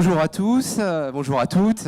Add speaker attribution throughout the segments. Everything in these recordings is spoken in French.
Speaker 1: Bonjour à tous, bonjour à toutes,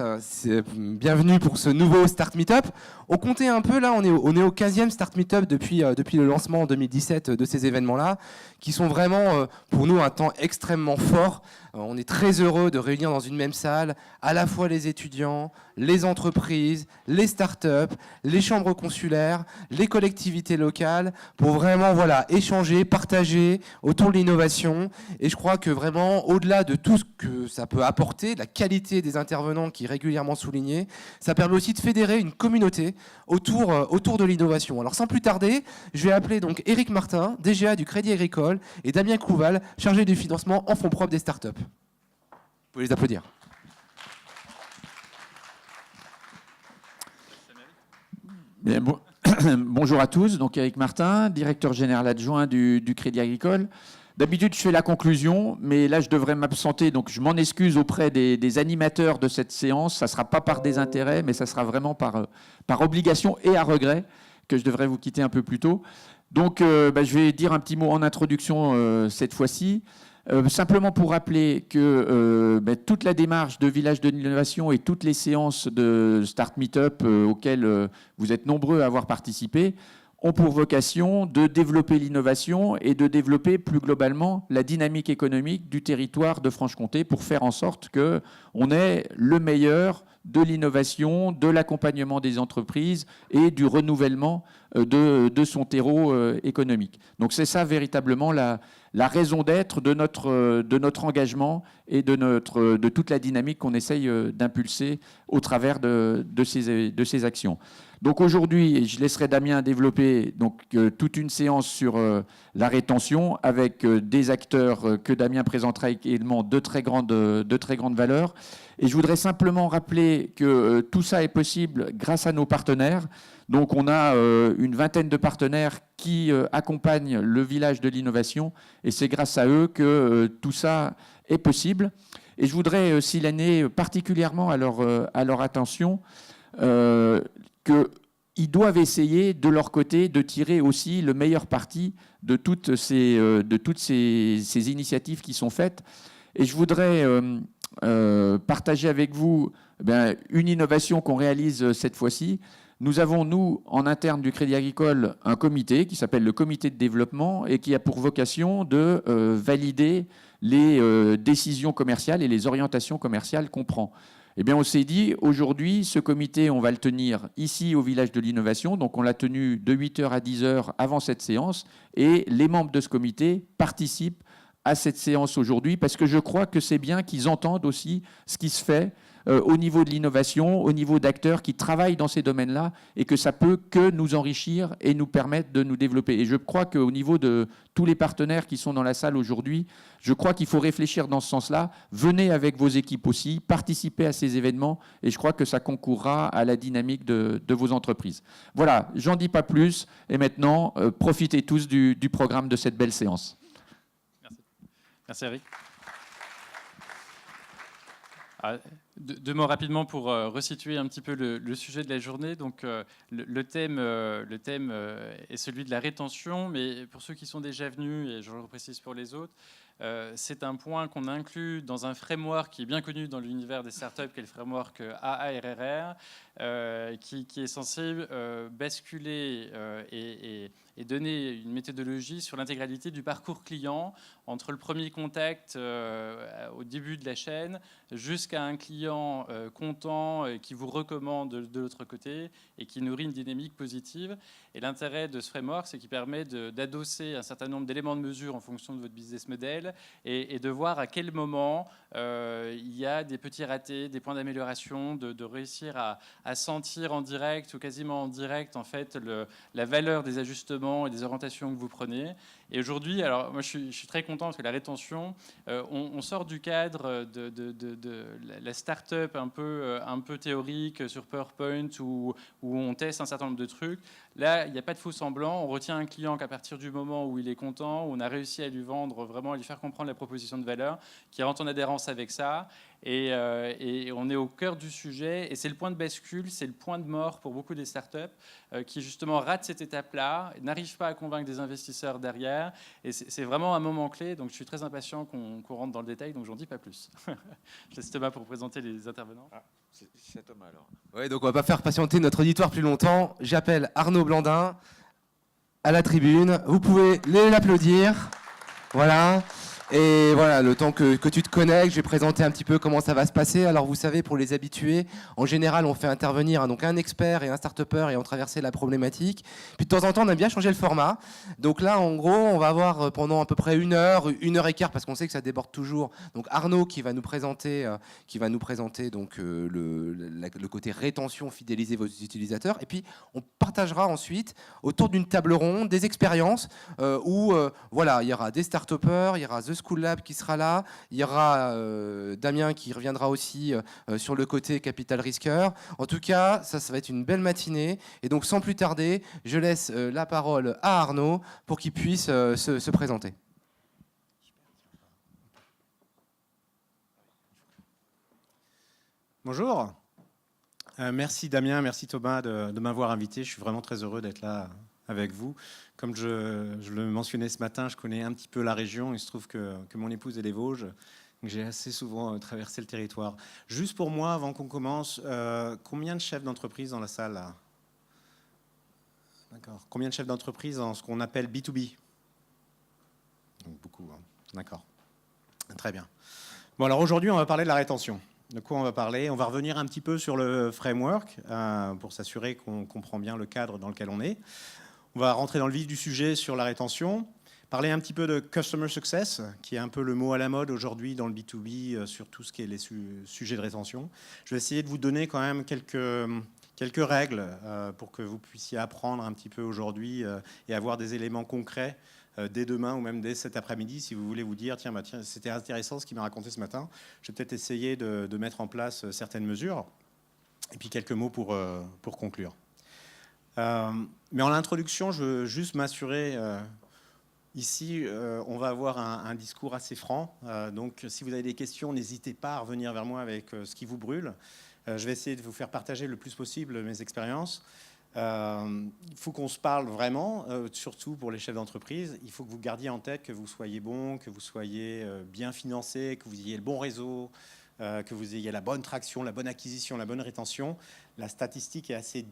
Speaker 1: bienvenue pour ce nouveau Start Meetup. On comptait un peu, là on est au 15e Start Meetup depuis le lancement en 2017 de ces événements-là, qui sont vraiment pour nous un temps extrêmement fort. On est très heureux de réunir dans une même salle à la fois les étudiants, les entreprises, les startups, les chambres consulaires, les collectivités locales, pour vraiment échanger, partager autour de l'innovation. Et je crois que vraiment, au-delà de tout ce que ça peut apporter, de la qualité des intervenants qui est régulièrement soulignée, ça permet aussi de fédérer une communauté autour de l'innovation. Alors sans plus tarder, je vais appeler donc Éric Martin, DGA du Crédit Agricole, et Damien Crouval, chargé du financement en fonds propres des startups. Vous pouvez les applaudir.
Speaker 2: Bien, bonjour à tous, donc Éric Martin, directeur général adjoint du Crédit Agricole. D'habitude, je fais la conclusion, mais là, je devrais m'absenter, donc je m'en excuse auprès des animateurs de cette séance. Ça ne sera pas par désintérêt, mais ça sera vraiment par obligation et à regret que je devrais vous quitter un peu plus tôt. Donc, je vais dire un petit mot en introduction cette fois-ci. Simplement pour rappeler que toute la démarche de Village de l'Innovation et toutes les séances de Start Meetup auxquelles vous êtes nombreux à avoir participé ont pour vocation de développer l'innovation et de développer plus globalement la dynamique économique du territoire de Franche-Comté pour faire en sorte qu'on ait le meilleur de l'innovation, de l'accompagnement des entreprises et du renouvellement de son terreau économique. Donc c'est ça véritablement la raison d'être de notre engagement et de toute la dynamique qu'on essaye d'impulser au travers de ces actions. Donc aujourd'hui, je laisserai Damien développer toute une séance sur la rétention avec des acteurs que Damien présentera également de très grande valeur. Et je voudrais simplement rappeler que tout ça est possible grâce à nos partenaires. Donc on a une vingtaine de partenaires qui accompagnent le Village de l'Innovation et c'est grâce à eux que tout ça est possible. Et je voudrais signaler particulièrement à leur attention qu'ils doivent essayer de leur côté de tirer aussi le meilleur parti de toutes ces initiatives qui sont faites. Et je voudrais partager avec vous une innovation qu'on réalise cette fois-ci. Nous avons, nous, en interne du Crédit Agricole, un comité qui s'appelle le comité de développement et qui a pour vocation de valider les décisions commerciales et les orientations commerciales qu'on prend. Eh bien, on s'est dit, aujourd'hui, ce comité, on va le tenir ici au Village de l'Innovation. Donc, on l'a tenu de 8h à 10h avant cette séance. Et les membres de ce comité participent à cette séance aujourd'hui parce que je crois que c'est bien qu'ils entendent aussi ce qui se fait au niveau de l'innovation, au niveau d'acteurs qui travaillent dans ces domaines-là et que ça peut que nous enrichir et nous permettre de nous développer. Et je crois qu'au niveau de tous les partenaires qui sont dans la salle aujourd'hui, je crois qu'il faut réfléchir dans ce sens-là. Venez avec vos équipes aussi, participez à ces événements et je crois que ça concourra à la dynamique de vos entreprises. Voilà, j'en dis pas plus et maintenant, profitez tous du programme de cette belle séance.
Speaker 3: Merci. Merci Eric. Deux mots rapidement pour resituer un petit peu le sujet de la journée. Donc, le thème est celui de la rétention, mais pour ceux qui sont déjà venus, et je le précise pour les autres, c'est un point qu'on inclut dans un framework qui est bien connu dans l'univers des startups, qui est le framework AARRR, qui est censé basculer et donner une méthodologie sur l'intégralité du parcours client, entre le premier contact au début de la chaîne jusqu'à un client content qui vous recommande de l'autre côté et qui nourrit une dynamique positive. Et l'intérêt de ce framework, c'est qu'il permet d'adosser un certain nombre d'éléments de mesure en fonction de votre business model et de voir à quel moment il y a des petits ratés, des points d'amélioration, de réussir à sentir en direct ou quasiment en direct en fait la valeur des ajustements et des orientations que vous prenez. Et aujourd'hui, alors moi je suis très content parce que la rétention, on sort du cadre de la start-up un peu théorique sur PowerPoint où on teste un certain nombre de trucs. Là, il n'y a pas de faux semblant. On retient un client qu'à partir du moment où il est content, où on a réussi à lui vendre, vraiment à lui faire comprendre la proposition de valeur, qui rentre en adhérence avec ça. Et on est au cœur du sujet, et c'est le point de bascule, c'est le point de mort pour beaucoup des startups qui justement ratent cette étape-là, n'arrivent pas à convaincre des investisseurs derrière, et c'est vraiment un moment clé. Donc je suis très impatient qu'on rentre dans le détail, donc j'en dis pas plus. Je laisse Thomas pour présenter les intervenants.
Speaker 2: Ah, c'est Thomas alors.
Speaker 1: Ouais, donc on va pas faire patienter notre auditoire plus longtemps. J'appelle Arnaud Blandin à la tribune. Vous pouvez l'applaudir. Voilà. Et voilà, le temps que tu te connectes, je vais présenter un petit peu comment ça va se passer. Alors vous savez, pour les habitués, en général, on fait intervenir donc un expert et un start-upper et on traverse la problématique. Puis de temps en temps, on a bien changé le format. Donc là, en gros, on va avoir pendant à peu près une heure et quart, parce qu'on sait que ça déborde toujours. Donc Arnaud qui va nous présenter, donc le côté rétention, fidéliser vos utilisateurs. Et puis on partagera ensuite autour d'une table ronde des expériences où voilà, il y aura des start-uppers, il y aura The School Lab qui sera là, il y aura Damien qui reviendra aussi sur le côté capital risqueur. En tout cas, ça va être une belle matinée. Et donc, sans plus tarder, je laisse la parole à Arnaud pour qu'il puisse se présenter.
Speaker 4: Bonjour. Merci Damien, merci Thomas de m'avoir invité. Je suis vraiment très heureux d'être là avec vous. Comme je le mentionnais ce matin, je connais un petit peu la région. Il se trouve que mon épouse est des Vosges. J'ai assez souvent traversé le territoire. Juste pour moi, avant qu'on commence, combien de chefs d'entreprise dans la salle là? D'accord. Combien de chefs d'entreprise dans ce qu'on appelle B2B? Donc, beaucoup, hein. D'accord. Très bien. Bon, alors aujourd'hui, on va parler de la rétention. De quoi on va parler? On va revenir un petit peu sur le framework pour s'assurer qu'on comprend bien le cadre dans lequel on est. On va rentrer dans le vif du sujet sur la rétention, parler un petit peu de Customer Success, qui est un peu le mot à la mode aujourd'hui dans le B2B sur tout ce qui est les sujets de rétention. Je vais essayer de vous donner quand même quelques règles pour que vous puissiez apprendre un petit peu aujourd'hui et avoir des éléments concrets dès demain ou même dès cet après-midi, si vous voulez vous dire tiens, c'était intéressant ce qu'il m'a raconté ce matin, je vais peut-être essayer de mettre en place certaines mesures. Et puis quelques mots pour conclure. Mais en introduction, je veux juste m'assurer, ici, on va avoir un discours assez franc. Donc si vous avez des questions, n'hésitez pas à revenir vers moi avec ce qui vous brûle. Je vais essayer de vous faire partager le plus possible mes expériences. Il faut qu'on se parle vraiment, surtout pour les chefs d'entreprise. Il faut que vous gardiez en tête que vous soyez bon, que vous soyez bien financé, que vous ayez le bon réseau, que vous ayez la bonne traction, la bonne acquisition, la bonne rétention. La statistique est assez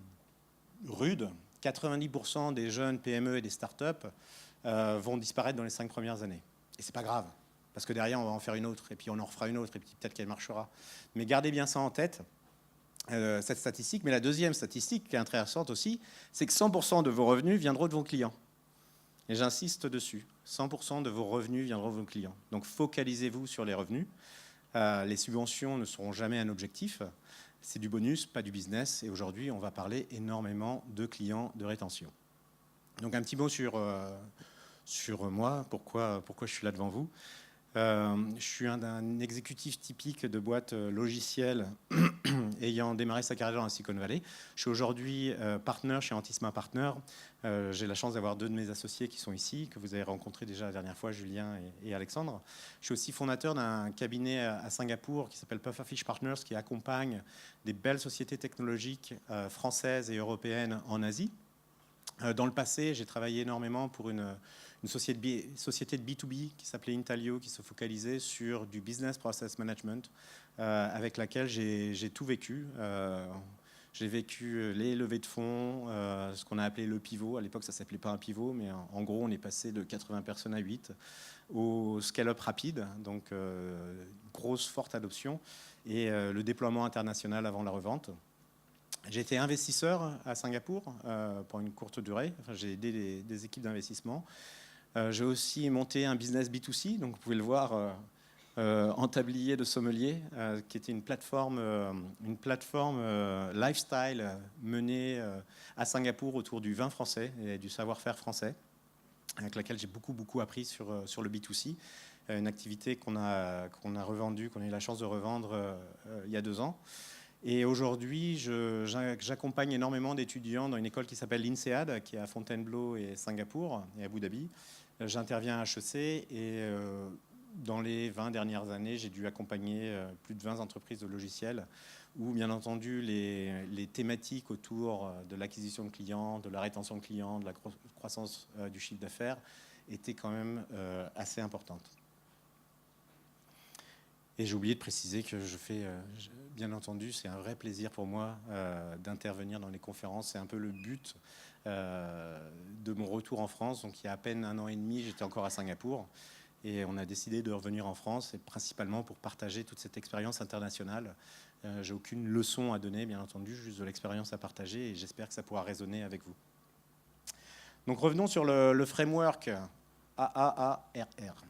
Speaker 4: rude. 90% des jeunes PME et des startups vont disparaître dans les 5 premières années. Et c'est pas grave, parce que derrière, on va en faire une autre, et puis on en refera une autre, et puis peut-être qu'elle marchera. Mais gardez bien ça en tête. Cette statistique, mais la deuxième statistique qui est intéressante aussi, c'est que 100% de vos revenus viendront de vos clients. Et j'insiste dessus, 100% de vos revenus viendront de vos clients. Donc focalisez-vous sur les revenus. Les subventions ne seront jamais un objectif. C'est du bonus, pas du business. Et aujourd'hui, on va parler énormément de clients de rétention. Donc un petit mot sur moi, pourquoi je suis là devant vous. Je suis un exécutif typique de boîte logicielle ayant démarré sa carrière dans la Silicon Valley. Je suis aujourd'hui partner chez Antisma Partner. J'ai la chance d'avoir 2 de mes associés qui sont ici, que vous avez rencontrés déjà la dernière fois, Julien et Alexandre. Je suis aussi fondateur d'un cabinet à Singapour qui s'appelle Pufferfish Partners, qui accompagne des belles sociétés technologiques françaises et européennes en Asie. Dans le passé, j'ai travaillé énormément pour une société de B2B qui s'appelait Intalio, qui se focalisait sur du business process management, avec laquelle j'ai tout vécu. J'ai vécu les levées de fonds, ce qu'on a appelé le pivot. À l'époque, ça ne s'appelait pas un pivot, mais en gros, on est passé de 80 personnes à 8 au scale-up rapide, donc grosse, forte adoption, et le déploiement international avant la revente. J'ai été investisseur à Singapour pour une courte durée. Enfin, j'ai aidé des équipes d'investissement. J'ai aussi monté un business B2C, donc vous pouvez le voir en tablier de sommelier, qui était une plateforme lifestyle menée à Singapour autour du vin français et du savoir-faire français, avec laquelle j'ai beaucoup appris sur le B2C, une activité qu'on a revendue, qu'on a eu la chance de revendre il y a 2 ans. Et aujourd'hui, j'accompagne énormément d'étudiants dans une école qui s'appelle l'INSEAD, qui est à Fontainebleau et Singapour et Abu Dhabi. J'interviens à HEC et dans les 20 dernières années, j'ai dû accompagner plus de 20 entreprises de logiciels où, bien entendu, les thématiques autour de l'acquisition de clients, de la rétention de clients, de la croissance du chiffre d'affaires étaient quand même assez importantes. Et j'ai oublié de préciser que bien entendu, c'est un vrai plaisir pour moi d'intervenir dans les conférences. C'est un peu le but de mon retour en France. Donc il y a à peine 1 an et demi, j'étais encore à Singapour. Et on a décidé de revenir en France, et principalement pour partager toute cette expérience internationale. J'ai aucune leçon à donner, bien entendu, juste de l'expérience à partager, et j'espère que ça pourra résonner avec vous. Donc revenons sur le framework AAARR.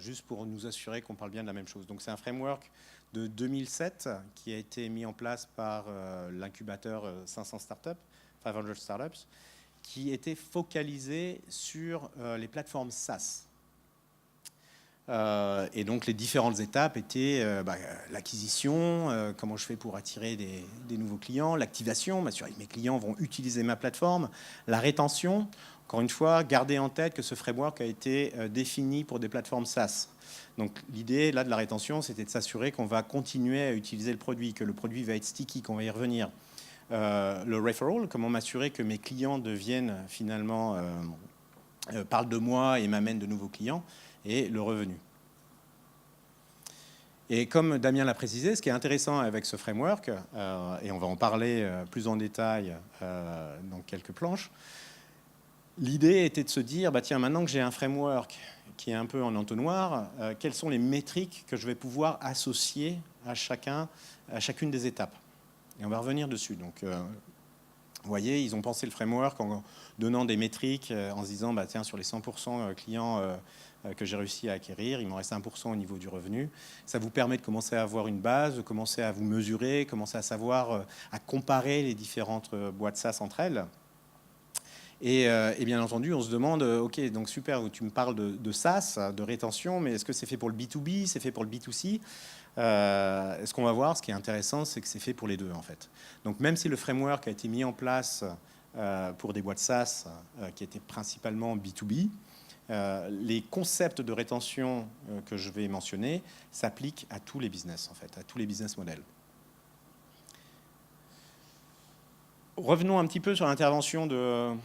Speaker 4: Juste pour nous assurer qu'on parle bien de la même chose. Donc c'est un framework de 2007 qui a été mis en place par l'incubateur 500 startups, 500 startups, qui était focalisé sur les plateformes SaaS. Et donc les différentes étapes étaient l'acquisition, comment je fais pour attirer des nouveaux clients, l'activation, m'assurer que mes clients vont utiliser ma plateforme, la rétention. Encore une fois, gardez en tête que ce framework a été défini pour des plateformes SaaS. Donc l'idée là de la rétention, c'était de s'assurer qu'on va continuer à utiliser le produit, que le produit va être sticky, qu'on va y revenir. Le referral, comment m'assurer que mes clients deviennent finalement, parlent de moi et m'amènent de nouveaux clients, et le revenu. Et comme Damien l'a précisé, ce qui est intéressant avec ce framework, et on va en parler plus en détail dans quelques planches, l'idée était de se dire, tiens, maintenant que j'ai un framework qui est un peu en entonnoir, quelles sont les métriques que je vais pouvoir associer à chacune des étapes. Et on va revenir dessus. Donc, vous voyez, ils ont pensé le framework en donnant des métriques, en se disant, tiens, sur les 100% clients que j'ai réussi à acquérir, il m'en reste 1% au niveau du revenu. Ça vous permet de commencer à avoir une base, de commencer à vous mesurer, commencer à savoir, à comparer les différentes boîtes SaaS entre elles. Et bien entendu, on se demande, ok, donc super, tu me parles de SaaS, de rétention, mais est-ce que c'est fait pour le B2B, c'est fait pour le B2C? Ce qu'on va voir, ce qui est intéressant, c'est que c'est fait pour les deux, en fait. Donc même si le framework a été mis en place pour des boîtes SaaS qui étaient principalement B2B, les concepts de rétention que je vais mentionner s'appliquent à tous les business, en fait, à tous les business models. Revenons un petit peu sur l'intervention de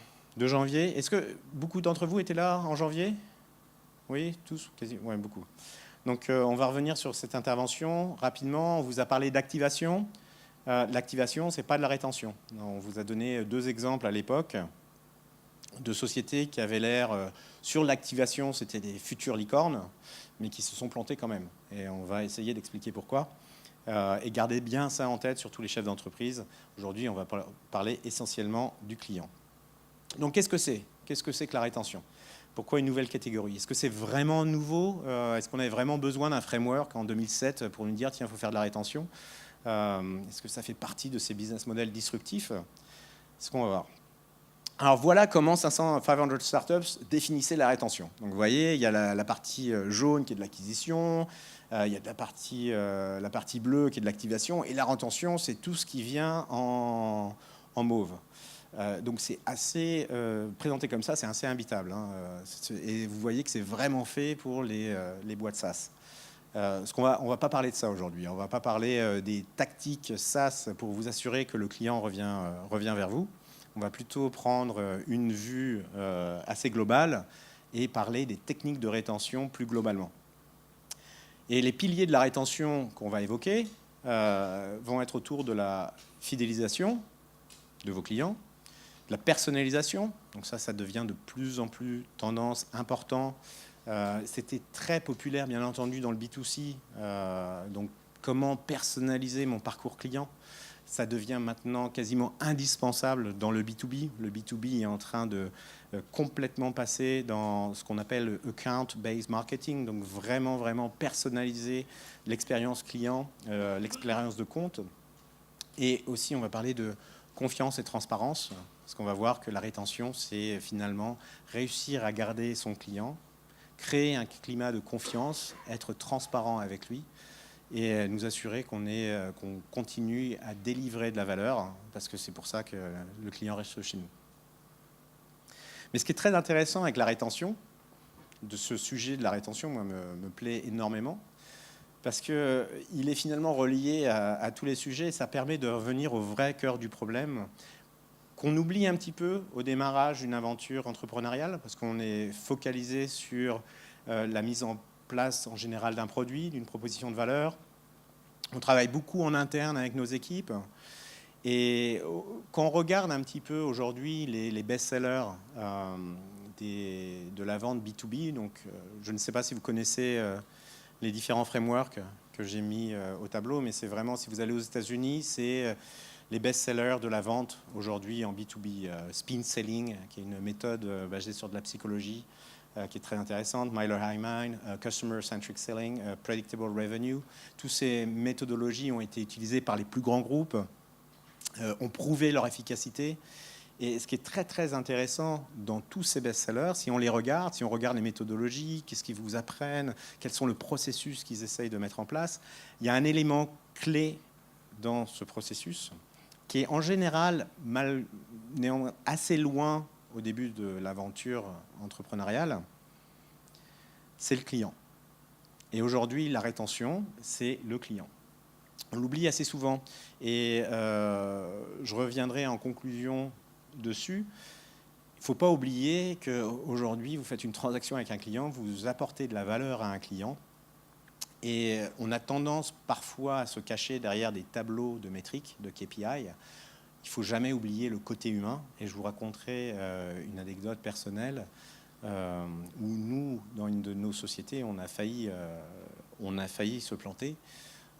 Speaker 4: janvier. Est-ce que beaucoup d'entre vous étaient là en janvier? Oui, tous? Quasi, ouais, beaucoup. Donc on va revenir sur cette intervention rapidement. On vous a parlé d'activation. L'activation, ce n'est pas de la rétention. On vous a donné 2 exemples à l'époque de sociétés qui avaient l'air, sur l'activation, c'était des futures licornes, mais qui se sont plantées quand même. Et on va essayer d'expliquer pourquoi. Et gardez bien ça en tête, surtout les chefs d'entreprise. Aujourd'hui, on va parler essentiellement du client. Donc, qu'est-ce que c'est? Qu'est-ce que c'est que la rétention? Pourquoi une nouvelle catégorie? Est-ce que c'est vraiment nouveau? Est-ce qu'on avait vraiment besoin d'un framework en 2007 pour nous dire, tiens, il faut faire de la rétention? Est-ce que ça fait partie de ces business models disruptifs? C'est ce qu'on va voir. Alors voilà comment 500 startups définissaient la rétention. Donc vous voyez, il y a la partie jaune qui est de l'acquisition, il y a la partie bleue qui est de l'activation, et la rétention, c'est tout ce qui vient en mauve. Donc c'est assez présenté comme ça, c'est assez imbitable. Hein, et vous voyez que c'est vraiment fait pour les boîtes SaaS. On va pas parler de ça aujourd'hui. On va pas parler des tactiques SaaS pour vous assurer que le client revient vers vous. On va plutôt prendre une vue assez globale et parler des techniques de rétention plus globalement. Et les piliers de la rétention qu'on va évoquer vont être autour de la fidélisation de vos clients, de la personnalisation. Donc ça devient de plus en plus tendance, important. C'était très populaire, bien entendu, dans le B2C. Donc comment personnaliser mon parcours client? Ça devient maintenant quasiment indispensable dans le B2B. Le B2B est en train de complètement passer dans ce qu'on appelle le account-based marketing, donc vraiment personnaliser l'expérience client, l'expérience de compte. Et aussi, on va parler de confiance et transparence, parce qu'on va voir que la rétention, c'est finalement réussir à garder son client, créer un climat de confiance, être transparent avec lui, et nous assurer qu'on continue à délivrer de la valeur, parce que c'est pour ça que le client reste chez nous. Mais ce qui est très intéressant avec la rétention, de ce sujet de la rétention, moi, me plaît énormément, parce qu'il est finalement relié à tous les sujets, et ça permet de revenir au vrai cœur du problème, qu'on oublie un petit peu au démarrage d'une aventure entrepreneuriale, parce qu'on est focalisé sur la mise en place en général d'un produit, d'une proposition de valeur. On travaille beaucoup en interne avec nos équipes. Et quand on regarde un petit peu aujourd'hui les best-sellers de la vente B2B, donc je ne sais pas si vous connaissez les différents frameworks que j'ai mis au tableau, mais c'est vraiment, si vous allez aux États-Unis, c'est les best-sellers de la vente aujourd'hui en B2B. Spin Selling, qui est une méthode basée sur de la psychologie, qui est très intéressante, Miller Heiman, Customer Centric Selling, Predictable Revenue. Toutes ces méthodologies ont été utilisées par les plus grands groupes, ont prouvé leur efficacité. Et ce qui est très très intéressant dans tous ces best-sellers, si on les regarde, si on regarde les méthodologies, qu'est-ce qu'ils vous apprennent, quels sont le processus qu'ils essayent de mettre en place, il y a un élément clé dans ce processus qui est en général assez loin au début de l'aventure entrepreneuriale, c'est le client. Et aujourd'hui, la rétention, c'est le client. On l'oublie assez souvent. Et je reviendrai en conclusion dessus. Il ne faut pas oublier qu'aujourd'hui, vous faites une transaction avec un client, vous apportez de la valeur à un client. Et on a tendance parfois à se cacher derrière des tableaux de métriques, de KPI. Il ne faut jamais oublier le côté humain. Et je vous raconterai une anecdote personnelle où nous, dans une de nos sociétés, on a failli se planter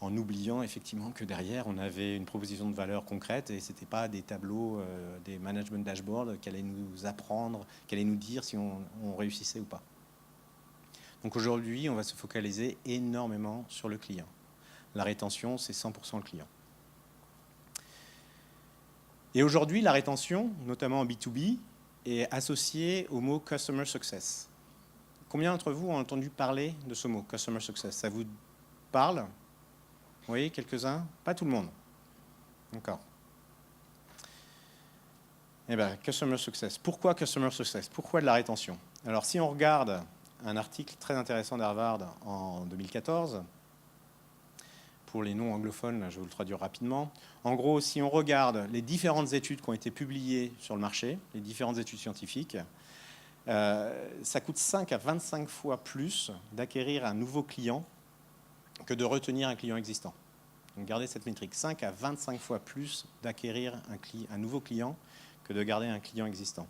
Speaker 4: en oubliant effectivement que derrière, on avait une proposition de valeur concrète et ce n'était pas des tableaux, des management dashboards qui allaient nous apprendre, qui allaient nous dire si on réussissait ou pas. Donc aujourd'hui, on va se focaliser énormément sur le client. La rétention, c'est 100% le client. Et aujourd'hui, la rétention, notamment en B2B, est associée au mot Customer Success. Combien d'entre vous ont entendu parler de ce mot, Customer Success? Ça vous parle? Oui, quelques-uns? Pas tout le monde. D'accord. Eh bien, Customer Success. Pourquoi Customer Success? Pourquoi de la rétention? Alors, si on regarde un article très intéressant d'Harvard en 2014, pour les non-anglophones, je vais vous le traduire rapidement. En gros, si on regarde les différentes études qui ont été publiées sur le marché, les différentes études scientifiques, ça coûte 5 à 25 fois plus d'acquérir un nouveau client que de retenir un client existant. Donc gardez cette métrique, 5 à 25 fois plus d'acquérir un nouveau client que de garder un client existant.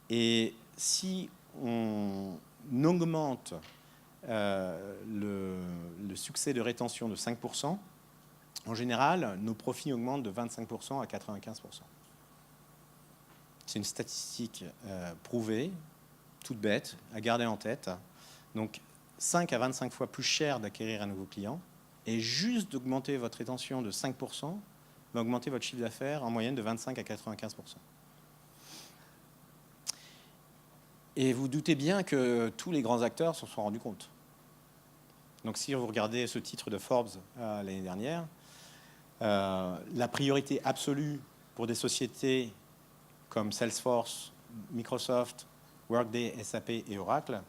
Speaker 4: Et si on augmente le succès de rétention de 5%, en général, nos profits augmentent de 25% à 95%. C'est une statistique prouvée, toute bête, à garder en tête. Donc, 5 à 25 fois plus cher d'acquérir un nouveau client, et juste d'augmenter votre rétention de 5%, va augmenter votre chiffre d'affaires en moyenne de 25 à 95%. Et vous doutez bien que tous les grands acteurs s'en sont rendus compte. Donc si vous regardez ce titre de Forbes l'année dernière, la priorité absolue pour des sociétés comme Salesforce, Microsoft, Workday, SAP et Oracle,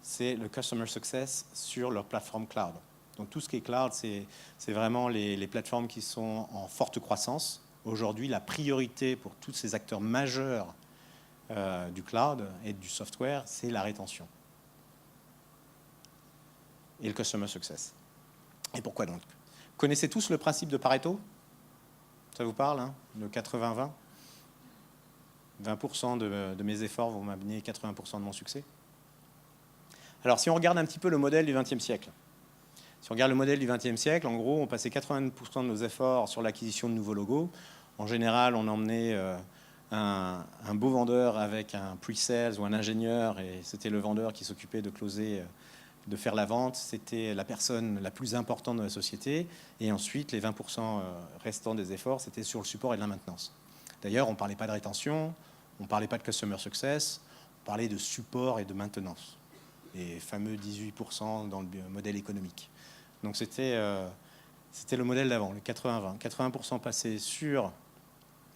Speaker 4: c'est le Customer Success sur leur plateforme cloud. Donc tout ce qui est cloud, c'est vraiment les plateformes qui sont en forte croissance. Aujourd'hui, la priorité pour tous ces acteurs majeurs du cloud et du software, c'est la rétention. Et le Customer Success. Et pourquoi donc? Vous connaissez tous le principe de Pareto? Ça vous parle, hein? Le 80-20? 20% de mes efforts vont m'amener 80% de mon succès. Alors, si on regarde un petit peu le modèle du XXe siècle, si on regarde le modèle du XXe siècle, en gros, on passait 80% de nos efforts sur l'acquisition de nouveaux logos. En général, on emmenait un beau vendeur avec un pre-sales ou un ingénieur, et c'était le vendeur qui s'occupait de closer, de faire la vente. C'était la personne la plus importante de la société. Et ensuite, les 20% restants des efforts, c'était sur le support et de la maintenance. D'ailleurs, on ne parlait pas de rétention, on ne parlait pas de customer success, on parlait de support et de maintenance. Les fameux 18% dans le modèle économique. Donc c'était le modèle d'avant, le 80-20. 80% passé sur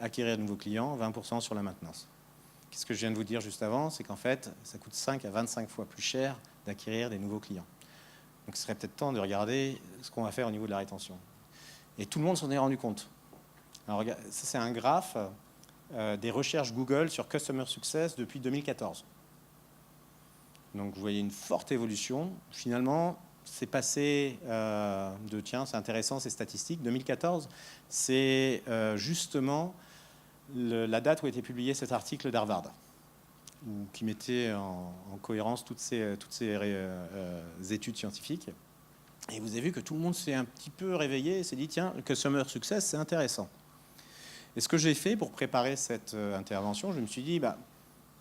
Speaker 4: acquérir de nouveaux clients, 20% sur la maintenance. qu'est-ce que je viens de vous dire juste avant? C'est qu'en fait, ça coûte 5 à 25 fois plus cher d'acquérir des nouveaux clients. Donc, ce serait peut-être temps de regarder ce qu'on va faire au niveau de la rétention. Et tout le monde s'en est rendu compte. Alors, ça, c'est un graphe des recherches Google sur Customer Success depuis 2014. Donc, vous voyez une forte évolution. Finalement, c'est passé de, tiens, c'est intéressant, ces statistiques. 2014, c'est justement la date où a été publié cet article d'Harvard, qui mettait en cohérence toutes ces études scientifiques. Et vous avez vu que tout le monde s'est un petit peu réveillé et s'est dit, tiens, le Customer Success, c'est intéressant. Et ce que j'ai fait pour préparer cette intervention, je me suis dit,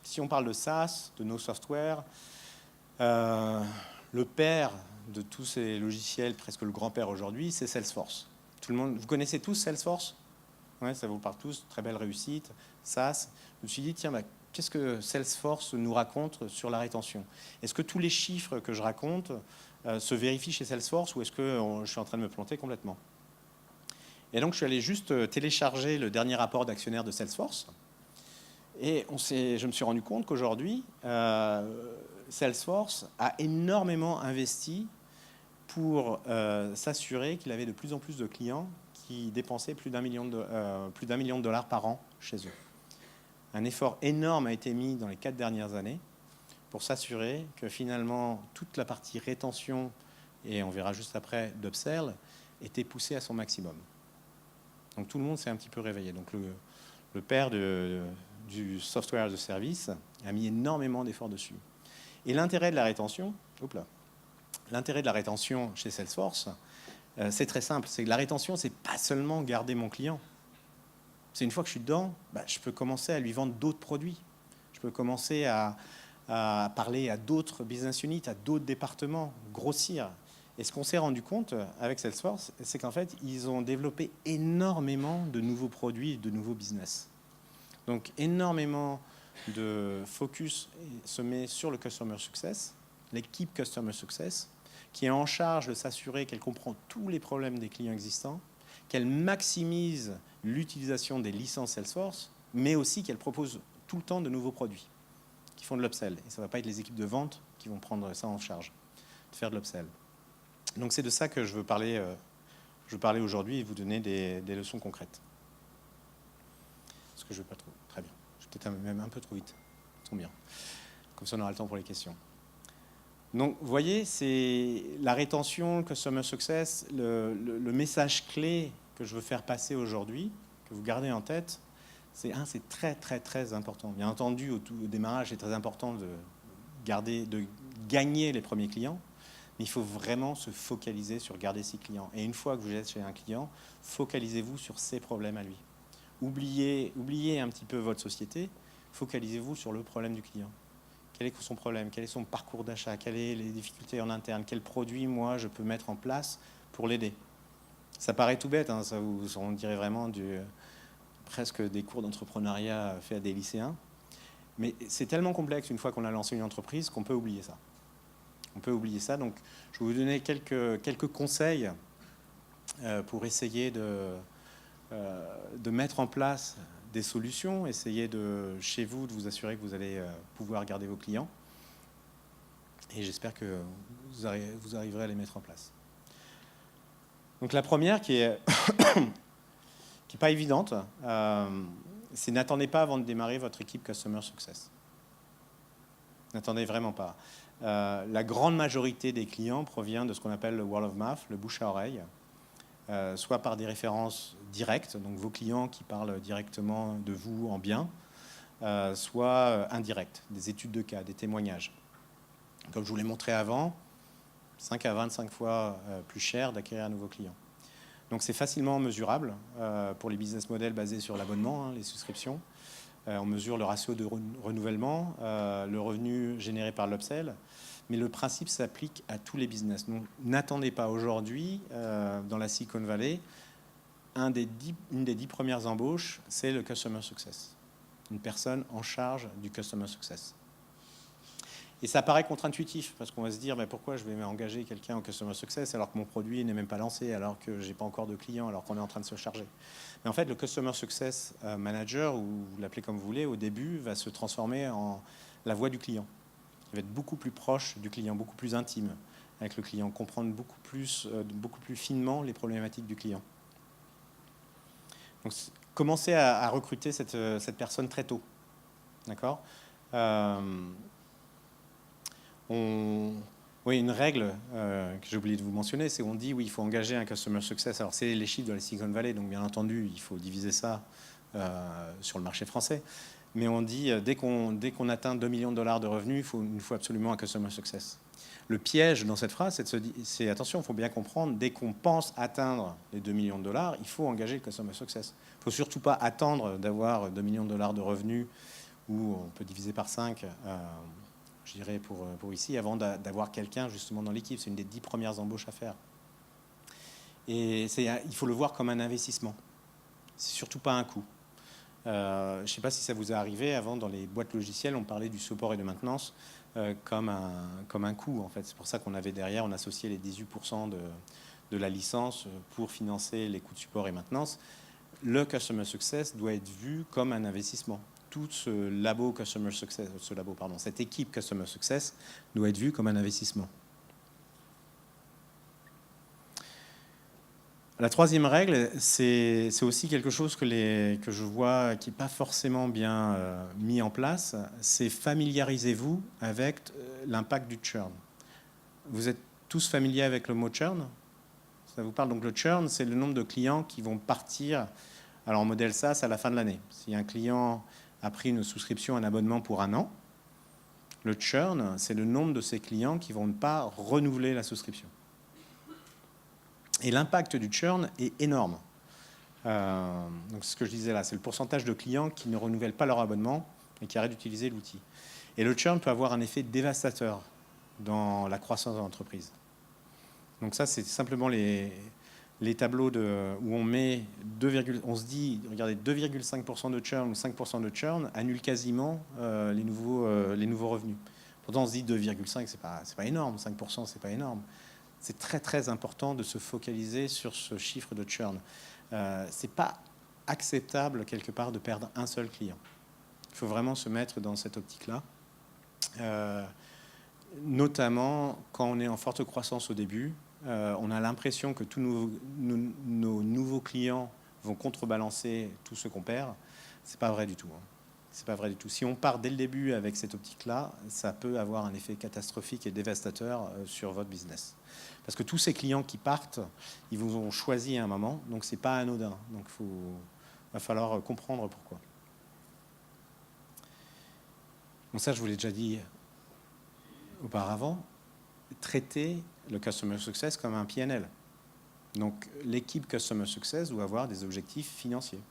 Speaker 4: si on parle de SaaS, de nos software, le père de tous ces logiciels, presque le grand-père aujourd'hui, c'est Salesforce. Tout le monde, vous connaissez tous Salesforce? Ouais, ça vous parle tous, très belle réussite, SaaS. Je me suis dit, tiens, qu'est-ce que Salesforce nous raconte sur la rétention? Est-ce que tous les chiffres que je raconte se vérifient chez Salesforce ou est-ce que je suis en train de me planter complètement? Et donc, je suis allé juste télécharger le dernier rapport d'actionnaire de Salesforce. Et je me suis rendu compte qu'aujourd'hui, Salesforce a énormément investi pour s'assurer qu'il avait de plus en plus de clients qui dépensaient plus d'1 million de dollars par an chez eux. Un effort énorme a été mis dans les 4 dernières années pour s'assurer que finalement toute la partie rétention, et on verra juste après d'upsell, était poussée à son maximum. Donc tout le monde s'est un petit peu réveillé. Donc le père du software as a service a mis énormément d'efforts dessus. Et l'intérêt de la rétention, chez Salesforce, c'est très simple. C'est que la rétention, c'est pas seulement garder mon client. C'est une fois que je suis dedans, je peux commencer à lui vendre d'autres produits. Je peux commencer à parler à d'autres business units, à d'autres départements, grossir. Et ce qu'on s'est rendu compte avec Salesforce, c'est qu'en fait, ils ont développé énormément de nouveaux produits, de nouveaux business. Donc, énormément de focus se met sur le Customer Success, l'équipe Customer Success, qui est en charge de s'assurer qu'elle comprend tous les problèmes des clients existants, qu'elle maximise l'utilisation des licences Salesforce, mais aussi qu'elle propose tout le temps de nouveaux produits qui font de l'upsell. Et ça ne va pas être les équipes de vente qui vont prendre ça en charge, de faire de l'upsell. Donc c'est de ça que je veux parler aujourd'hui et vous donner des leçons concrètes. Est-ce que je ne vais pas trop? Très bien. Je vais peut-être même un peu trop vite. Ça tombe bien. Comme ça, on aura le temps pour les questions. Donc, vous voyez, c'est la rétention, le Customer Success, le message clé que je veux faire passer aujourd'hui, que vous gardez en tête, c'est très, très, très important. Bien entendu, au démarrage, c'est très important de gagner les premiers clients, mais il faut vraiment se focaliser sur garder ses clients. Et une fois que vous êtes chez un client, focalisez-vous sur ses problèmes à lui. Oubliez un petit peu votre société, focalisez-vous sur le problème du client. Quel est son problème? Quel est son parcours d'achat? Quelles sont les difficultés en interne? Quels produits, moi, je peux mettre en place pour l'aider? Ça paraît tout bête, hein, on dirait vraiment presque des cours d'entrepreneuriat faits à des lycéens. Mais c'est tellement complexe une fois qu'on a lancé une entreprise qu'on peut oublier ça. On peut oublier ça. Donc, je vais vous donner quelques conseils pour essayer de mettre en place des solutions, essayez chez vous de vous assurer que vous allez pouvoir garder vos clients. Et j'espère que vous arriverez à les mettre en place. Donc la première qui est pas évidente, c'est n'attendez pas avant de démarrer votre équipe Customer Success. N'attendez vraiment pas. La grande majorité des clients provient de ce qu'on appelle le word of mouth, le bouche à oreille. Soit par des références directes, donc vos clients qui parlent directement de vous en bien, soit indirectes, des études de cas, des témoignages. Comme je vous l'ai montré avant, 5 à 25 fois plus cher d'acquérir un nouveau client. Donc c'est facilement mesurable pour les business models basés sur l'abonnement, les souscriptions. On mesure le ratio de renouvellement, le revenu généré par l'upsell. Mais le principe s'applique à tous les business. Donc, n'attendez pas aujourd'hui, dans la Silicon Valley, une des 10 premières embauches, c'est le Customer Success. Une personne en charge du Customer Success. Et ça paraît contre-intuitif, parce qu'on va se dire mais pourquoi je vais engager quelqu'un en Customer Success alors que mon produit n'est même pas lancé, alors que je n'ai pas encore de clients, alors qu'on est en train de se charger. Mais en fait, le Customer Success Manager, ou vous l'appelez comme vous voulez, au début, va se transformer en la voix du client. Il va être beaucoup plus proche du client, beaucoup plus intime avec le client, comprendre beaucoup plus finement les problématiques du client. Donc, commencez à recruter cette personne très tôt. D'accord ? Oui, une règle que j'ai oublié de vous mentionner, c'est qu'on dit oui, il faut engager un Customer Success. Alors, c'est les chiffres de la Silicon Valley, donc bien entendu, il faut diviser ça sur le marché français. Mais on dit dès qu'on atteint 2 millions de dollars de revenus, il faut absolument un Customer Success. Le piège dans cette phrase, c'est attention, il faut bien comprendre, dès qu'on pense atteindre les 2 millions de dollars, il faut engager le Customer Success. Il ne faut surtout pas attendre d'avoir 2 millions de dollars de revenus, ou on peut diviser par 5, je dirais pour ici, avant d'avoir quelqu'un justement dans l'équipe. C'est une des 10 premières embauches à faire. Et il faut le voir comme un investissement. C'est surtout pas un coût. Je ne sais pas si ça vous est arrivé, avant dans les boîtes logicielles, on parlait du support et de maintenance comme un coût en fait. C'est pour ça qu'on avait derrière, on associait les 18% de la licence pour financer les coûts de support et maintenance. Le Customer Success doit être vu comme un investissement. Tout ce labo Customer Success, cette équipe Customer Success doit être vue comme un investissement. La troisième règle, c'est aussi quelque chose que je vois qui n'est pas forcément bien mis en place, c'est familiarisez-vous avec l'impact du churn. Vous êtes tous familiers avec le mot churn ? Ça vous parle? Donc le churn, c'est le nombre de clients qui vont partir, alors en modèle SaaS, à la fin de l'année. Si un client a pris une souscription, un abonnement pour 1 an, le churn, c'est le nombre de ces clients qui ne vont pas renouveler la souscription. Et l'impact du churn est énorme. Donc ce que je disais là, c'est le pourcentage de clients qui ne renouvellent pas leur abonnement et qui arrêtent d'utiliser l'outil. Et le churn peut avoir un effet dévastateur dans la croissance de l'entreprise. Donc ça, c'est simplement les tableaux où on met on se dit, regardez, 2,5% de churn ou 5% de churn annule quasiment les nouveaux revenus. Pourtant, on se dit 2,5, c'est pas énorme, 5%, c'est pas énorme. C'est très très important de se focaliser sur ce chiffre de churn. C'est pas acceptable quelque part de perdre un seul client. Il faut vraiment se mettre dans cette optique-là. Notamment quand on est en forte croissance au début, on a l'impression que tous nos nouveaux clients vont contrebalancer tout ce qu'on perd. C'est pas vrai du tout. C'est pas vrai du tout. Si on part dès le début avec cette optique-là, ça peut avoir un effet catastrophique et dévastateur sur votre business. Parce que tous ces clients qui partent, ils vous ont choisi à un moment, donc c'est pas anodin. Donc va falloir comprendre pourquoi. Donc ça, je vous l'ai déjà dit auparavant, traiter le Customer Success comme un PNL. Donc l'équipe Customer Success doit avoir des objectifs financiers.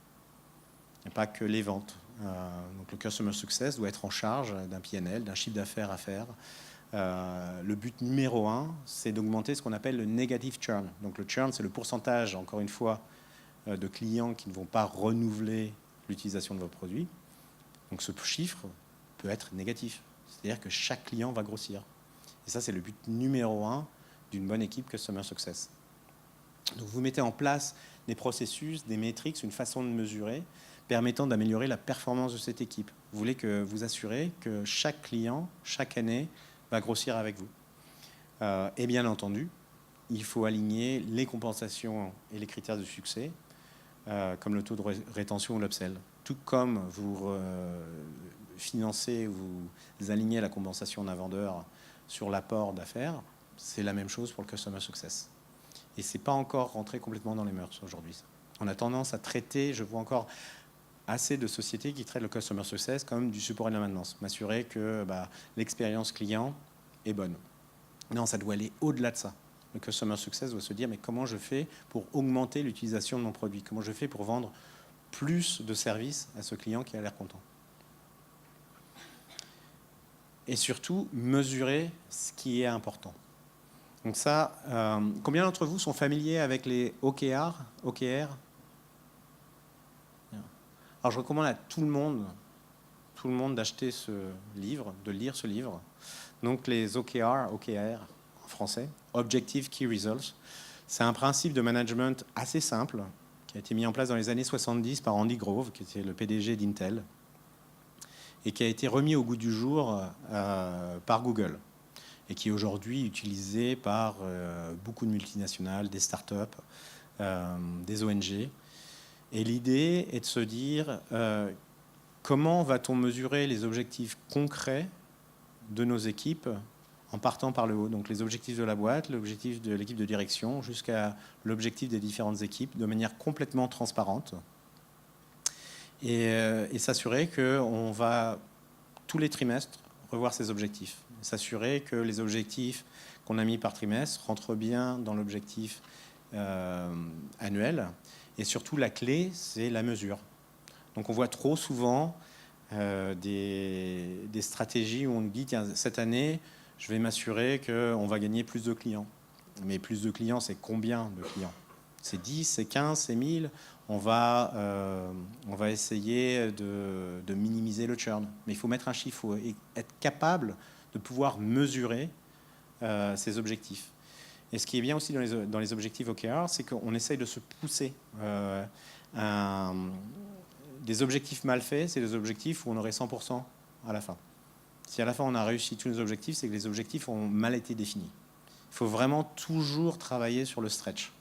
Speaker 4: Il n'y a pas que les ventes. Donc le Customer Success doit être en charge d'un PNL, d'un chiffre d'affaires à faire. Le but numéro 1, c'est d'augmenter ce qu'on appelle le negative churn. Donc le churn, c'est le pourcentage, encore une fois, de clients qui ne vont pas renouveler l'utilisation de vos produits. Donc ce chiffre peut être négatif. C'est-à-dire que chaque client va grossir. Et ça, c'est le but numéro 1 d'une bonne équipe Customer Success. Donc vous mettez en place des processus, des métriques, une façon de mesurer permettant d'améliorer la performance de cette équipe. Vous voulez que vous assurez que chaque client, chaque année, va grossir avec vous. Et bien entendu, il faut aligner les compensations et les critères de succès, comme le taux de rétention ou l'upsell. Tout comme vous financez, vous alignez la compensation d'un vendeur sur l'apport d'affaires, c'est la même chose pour le Customer Success. Et ce n'est pas encore rentré complètement dans les mœurs aujourd'hui. On a tendance à traiter, je vois encore assez de sociétés qui traitent le Customer Success comme du support et de la maintenance. M'assurer que l'expérience client est bonne. Non, ça doit aller au-delà de ça. Le Customer Success doit se dire, mais comment je fais pour augmenter l'utilisation de mon produit? Comment je fais pour vendre plus de services à ce client qui a l'air content? Et surtout, mesurer ce qui est important. Donc ça, combien d'entre vous sont familiers avec les OKR? Alors je recommande à tout le monde tout le monde d'acheter ce livre, de lire ce livre. Donc les OKR en français, Objective Key Results. C'est un principe de management assez simple qui a été mis en place dans les années 70 par Andy Grove, qui était le PDG d'Intel, et qui a été remis au goût du jour par Google, et qui est aujourd'hui utilisé par beaucoup de multinationales, des startups, des ONG. Et l'idée est de se dire comment va-t-on mesurer les objectifs concrets de nos équipes en partant par le haut. Donc les objectifs de la boîte, l'objectif de l'équipe de direction, jusqu'à l'objectif des différentes équipes, de manière complètement transparente. Et s'assurer qu'on va, tous les trimestres, revoir ces objectifs. S'assurer que les objectifs qu'on a mis par trimestre rentrent bien dans l'objectif annuel. Et surtout, la clé, c'est la mesure. Donc on voit trop souvent des stratégies où on nous dit, tiens, cette année, je vais m'assurer qu'on va gagner plus de clients. Mais plus de clients, c'est combien de clients? C'est 10, c'est 15, c'est 1000. On va essayer de minimiser le churn. Mais il faut mettre un chiffre, il faut être capable de pouvoir mesurer ces objectifs. Et ce qui est bien aussi dans les objectifs OKR, c'est qu'on essaye de se pousser. Des objectifs mal faits, c'est des objectifs où on aurait 100% à la fin. Si à la fin on a réussi tous nos objectifs, c'est que les objectifs ont mal été définis. Il faut vraiment toujours travailler sur le stretch.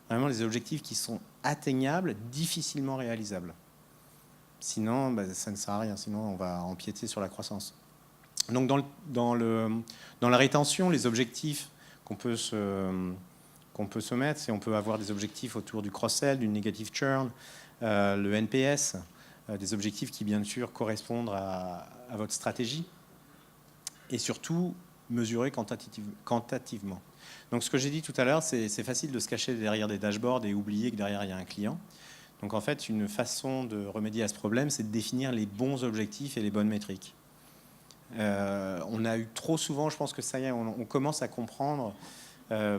Speaker 4: Vraiment les objectifs qui sont atteignables, difficilement réalisables. Sinon, ça ne sert à rien. Sinon, on va empiéter sur la croissance. Donc, dans la rétention, les objectifs qu'on peut se mettre, c'est on peut avoir des objectifs autour du cross-sell, du negative churn, le NPS, des objectifs qui, bien sûr, correspondent à votre stratégie. Et surtout, mesurer quantitativement. Donc, ce que j'ai dit tout à l'heure, c'est facile de se cacher derrière des dashboards et oublier que derrière, il y a un client. Donc, en fait, une façon de remédier à ce problème, c'est de définir les bons objectifs et les bonnes métriques. On a eu trop souvent, je pense que ça y est, on commence à comprendre,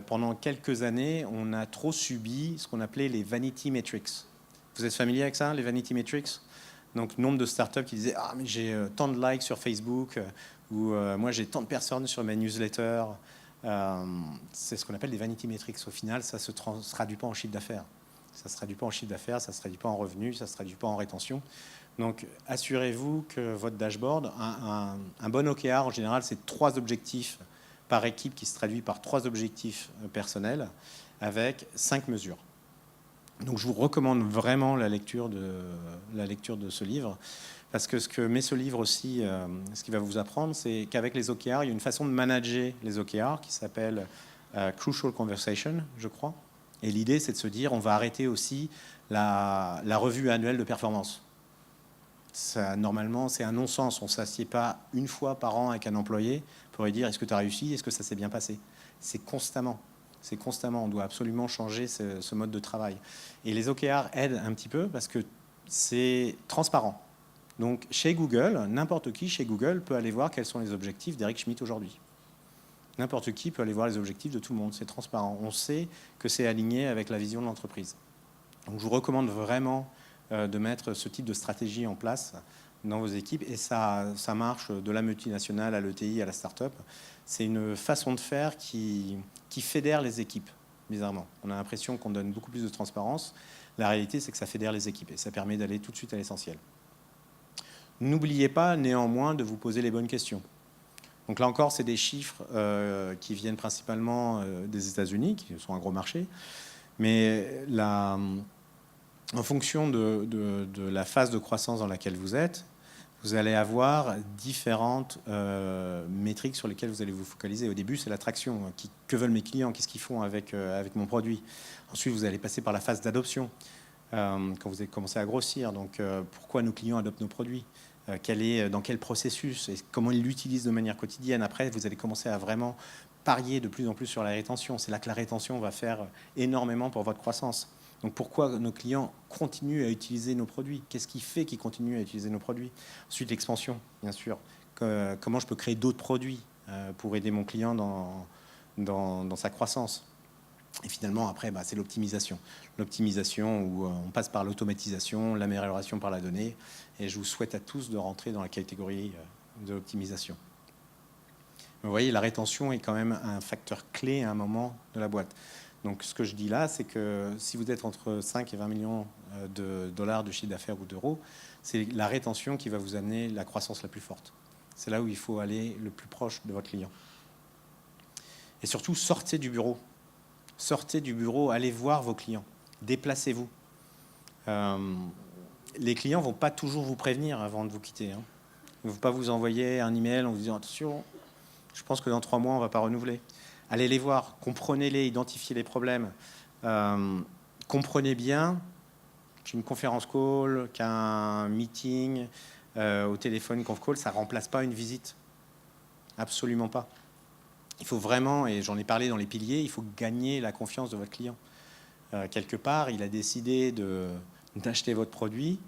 Speaker 4: pendant quelques années, on a trop subi ce qu'on appelait les vanity metrics. Vous êtes familier avec ça, les vanity metrics? Donc, nombre de startups qui disaient « Ah, mais j'ai tant de likes sur Facebook » ou moi, j'ai tant de personnes sur ma newsletter. C'est ce qu'on appelle des vanity metrics. Au final, ça ne se traduit pas en chiffre d'affaires. Ça ne se traduit pas en chiffre d'affaires, ça ne se traduit pas en revenus, ça ne se traduit pas en rétention. Donc, assurez-vous que votre dashboard, un bon OKR, en général, c'est 3 objectifs par équipe qui se traduit par 3 objectifs personnels avec 5 mesures. Donc, je vous recommande vraiment la lecture de ce livre, parce que ce que met ce livre aussi, ce qu'il va vous apprendre, c'est qu'avec les OKR, il y a une façon de manager les OKR qui s'appelle Crucial Conversation, je crois. Et l'idée, c'est de se dire, on va arrêter aussi la revue annuelle de performance. Ça, normalement, c'est un non-sens. On ne s'assied pas une fois par an avec un employé pour lui dire, est-ce que tu as réussi, est-ce que ça s'est bien passé? C'est constamment. C'est constamment. On doit absolument changer ce mode de travail. Et les OKR aident un petit peu parce que c'est transparent. Donc, chez Google, n'importe qui chez Google peut aller voir quels sont les objectifs d'Eric Schmidt aujourd'hui. N'importe qui peut aller voir les objectifs de tout le monde. C'est transparent. On sait que c'est aligné avec la vision de l'entreprise. Donc, je vous recommande vraiment de mettre ce type de stratégie en place dans vos équipes. Et ça marche de la multinationale à l'ETI, à la start-up. C'est une façon de faire qui fédère les équipes, bizarrement. On a l'impression qu'on donne beaucoup plus de transparence. La réalité, c'est que ça fédère les équipes et ça permet d'aller tout de suite à l'essentiel. N'oubliez pas, néanmoins, de vous poser les bonnes questions. Donc là encore, c'est des chiffres qui viennent principalement des États-Unis, qui sont un gros marché. Mais en fonction de la phase de croissance dans laquelle vous êtes, vous allez avoir différentes métriques sur lesquelles vous allez vous focaliser. Au début, c'est l'attraction. Que veulent mes clients? Qu'est-ce qu'ils font avec mon produit? Ensuite, vous allez passer par la phase d'adoption, quand vous avez commencé à grossir. Donc, pourquoi nos clients adoptent nos produits? Dans quel processus? Et comment ils l'utilisent de manière quotidienne? Après, vous allez commencer à vraiment parier de plus en plus sur la rétention. C'est là que la rétention va faire énormément pour votre croissance. Donc pourquoi nos clients continuent à utiliser nos produits? Qu'est-ce qui fait qu'ils continuent à utiliser nos produits? Ensuite, l'expansion, bien sûr. Comment je peux créer d'autres produits pour aider mon client dans sa croissance? Et finalement, après, c'est l'optimisation. L'optimisation où on passe par l'automatisation, l'amélioration par la donnée. Et je vous souhaite à tous de rentrer dans la catégorie de l'optimisation. Vous voyez, la rétention est quand même un facteur clé à un moment de la boîte. Donc ce que je dis là, c'est que si vous êtes entre 5 et 20 millions de dollars de chiffre d'affaires ou d'euros, c'est la rétention qui va vous amener la croissance la plus forte. C'est là où il faut aller le plus proche de votre client. Et surtout, sortez du bureau. Sortez du bureau, allez voir vos clients. Déplacez-vous. Les clients ne vont pas toujours vous prévenir avant de vous quitter. Ils ne vont pas vous envoyer un email en vous disant « Attention, je pense que dans 3 mois, on ne va pas renouveler ». Allez les voir, comprenez-les, identifiez les problèmes. Comprenez bien qu'une conférence call, qu'un meeting au téléphone, conf call, ça ne remplace pas une visite. Absolument pas. Il faut vraiment, et j'en ai parlé dans les piliers, il faut gagner la confiance de votre client. Quelque part, il a décidé d'acheter votre produit,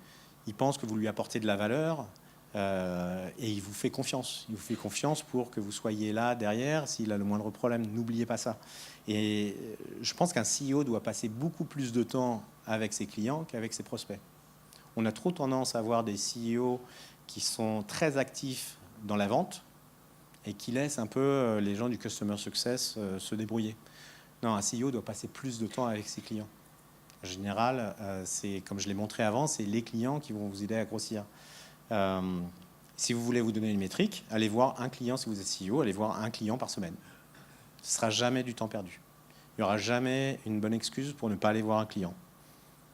Speaker 4: il pense que vous lui apportez de la valeur, et il vous fait confiance. Il vous fait confiance pour que vous soyez là derrière s'il a le moindre problème. N'oubliez pas ça. Et je pense qu'un CEO doit passer beaucoup plus de temps avec ses clients qu'avec ses prospects. On a trop tendance à avoir des CEO qui sont très actifs dans la vente et qui laissent un peu les gens du Customer Success se débrouiller. Non, un CEO doit passer plus de temps avec ses clients. En général, c'est, comme je l'ai montré avant, c'est les clients qui vont vous aider à grossir. Si vous voulez vous donner une métrique, allez voir un client, si vous êtes CEO, allez voir un client par semaine. Ce ne sera jamais du temps perdu. Il n'y aura jamais une bonne excuse pour ne pas aller voir un client.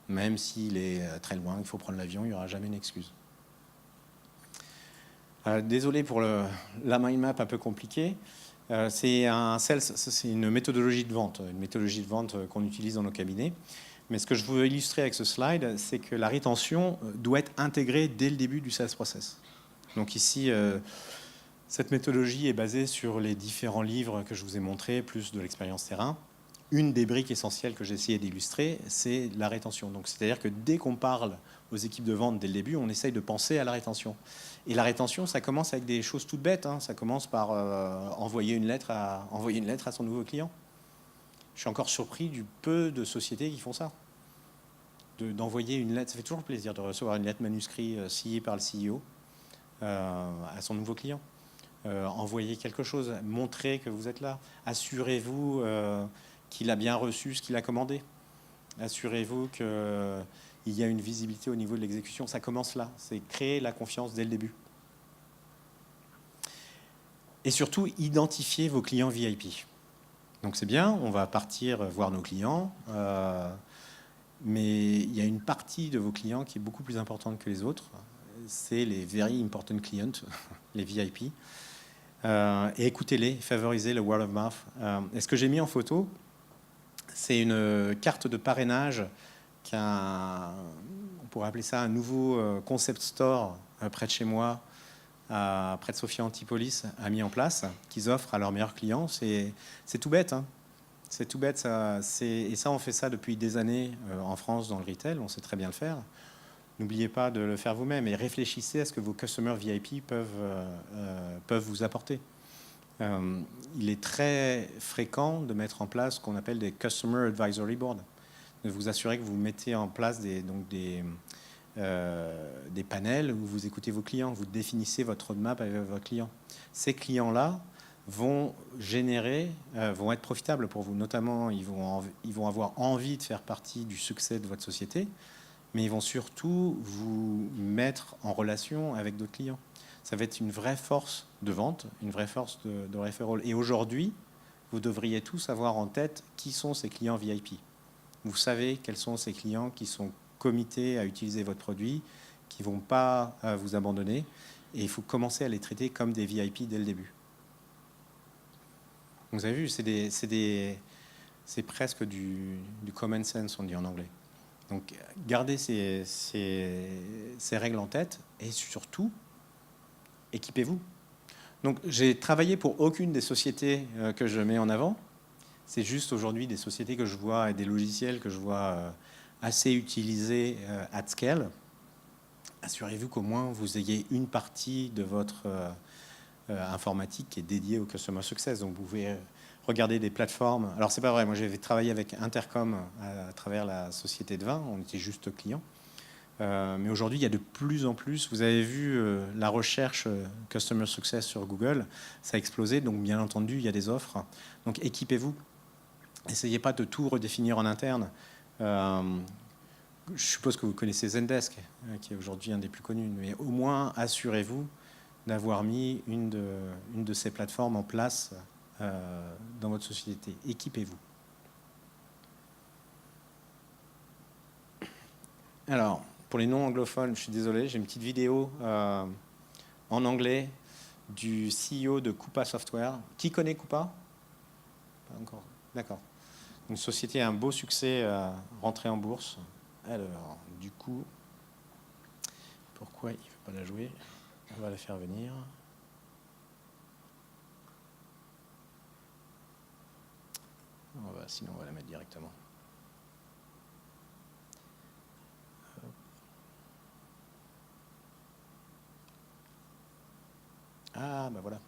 Speaker 4: Même s'il est très loin, il faut prendre l'avion, il n'y aura jamais une excuse. Désolé pour la mind map un peu compliquée. C'est une méthodologie de vente qu'on utilise dans nos cabinets. Mais ce que je veux illustrer avec ce slide, c'est que la rétention doit être intégrée dès le début du sales process. Donc ici, cette méthodologie est basée sur les différents livres que je vous ai montrés, plus de l'expérience terrain. Une des briques essentielles que j'ai essayé d'illustrer, c'est la rétention. Donc c'est-à-dire que dès qu'on parle aux équipes de vente dès le début, on essaye de penser à la rétention. Et la rétention, ça commence avec des choses toutes bêtes. Ça commence par envoyer une lettre à son nouveau client. Je suis encore surpris du peu de sociétés qui font ça. D'envoyer une lettre. Ça fait toujours plaisir de recevoir une lettre manuscrite signée par le CEO à son nouveau client. Envoyer quelque chose, montrer que vous êtes là. Assurez-vous qu'il a bien reçu ce qu'il a commandé. Assurez-vous qu'il y a une visibilité au niveau de l'exécution. Ça commence là. C'est créer la confiance dès le début. Et surtout, identifier vos clients VIP. Donc c'est bien, on va partir voir nos clients, mais il y a une partie de vos clients qui est beaucoup plus importante que les autres. C'est les Very Important Clients, les VIP. Et écoutez-les, favorisez le word of mouth. Et ce que j'ai mis en photo, c'est une carte de parrainage on pourrait appeler ça un nouveau concept store près de chez moi, près de Sophia Antipolis, a mis en place, qu'ils offrent à leurs meilleurs clients. C'est tout bête. C'est tout bête. Et ça, on fait ça depuis des années en France dans le retail. On sait très bien le faire. N'oubliez pas de le faire vous-même et réfléchissez à ce que vos customers VIP peuvent vous apporter. Il est très fréquent de mettre en place ce qu'on appelle des Customer Advisory Boards. De vous assurer que vous mettez en place des panels où vous écoutez vos clients, vous définissez votre roadmap avec votre client. Ces clients-là vont vont être profitables pour vous. Notamment, ils vont avoir envie de faire partie du succès de votre société, mais ils vont surtout vous mettre en relation avec d'autres clients. Ça va être une vraie force de vente, une vraie force de referral. Et aujourd'hui, vous devriez tous avoir en tête qui sont ces clients VIP. Vous savez quels sont ces clients qui sont committés à utiliser votre produit, qui ne vont pas vous abandonner. Et il faut commencer à les traiter comme des VIP dès le début. Vous avez vu, c'est presque du common sense, on dit en anglais. Donc, gardez ces règles en tête et surtout, équipez-vous. Donc, j'ai travaillé pour aucune des sociétés que je mets en avant. C'est juste aujourd'hui des sociétés que je vois et des logiciels que je vois assez utilisés at scale. Assurez-vous qu'au moins vous ayez une partie de votre informatique qui est dédié au Customer Success. Donc vous pouvez regarder des plateformes. Alors c'est pas vrai, moi j'avais travaillé avec Intercom à travers la société de vin, on était juste clients. Mais aujourd'hui, il y a de plus en plus, vous avez vu la recherche Customer Success sur Google, ça a explosé, donc bien entendu, il y a des offres. Donc équipez-vous, essayez pas de tout redéfinir en interne. Je suppose que vous connaissez Zendesk, qui est aujourd'hui un des plus connus, mais au moins assurez-vous d'avoir mis une de ces plateformes en place dans votre société. Équipez-vous. Alors, pour les non-anglophones, je suis désolé, j'ai une petite vidéo en anglais du CEO de Coupa Software. Qui connaît Coupa? Pas encore. D'accord. Une société a un beau succès rentrée en bourse. Alors, du coup, pourquoi il ne veut pas la jouer? On va la faire venir. Sinon, on va la mettre directement. Ah, ben voilà.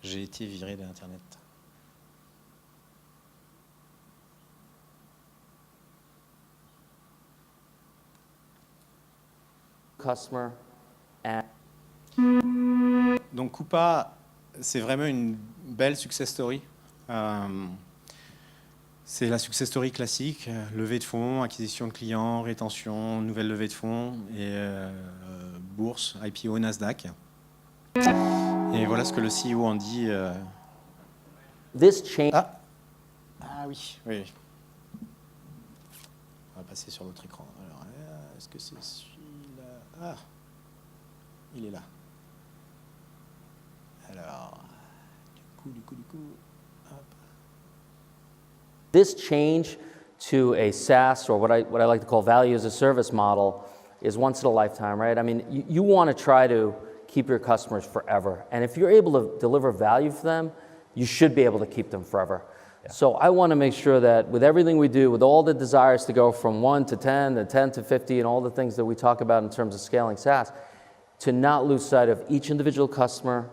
Speaker 4: J'ai été viré d'Internet.
Speaker 5: Customer and
Speaker 4: Donc Coupa, c'est vraiment une belle success story. C'est la success story classique, levée de fonds, acquisition de clients, rétention, nouvelle levée de fonds et bourse, IPO, Nasdaq. Et voilà ce que le CEO en dit.
Speaker 5: this change.
Speaker 4: Ah oui, oui. On va passer sur l'autre écran. Alors, est-ce que c'est celui-là? Ah, il est là. Alors, du coup, hop.
Speaker 5: This change to a SaaS, or what I like to call value as a service model, is once in a lifetime, right? I mean, you want to try to keep your customers forever. And if you're able to deliver value for them, you should be able to keep them forever. Yeah. So I want to make sure that with everything we do, with all the desires to go from 1 to 10, and 10 to 50, and all the things that we talk about in terms of scaling SaaS, to not lose sight of each individual customer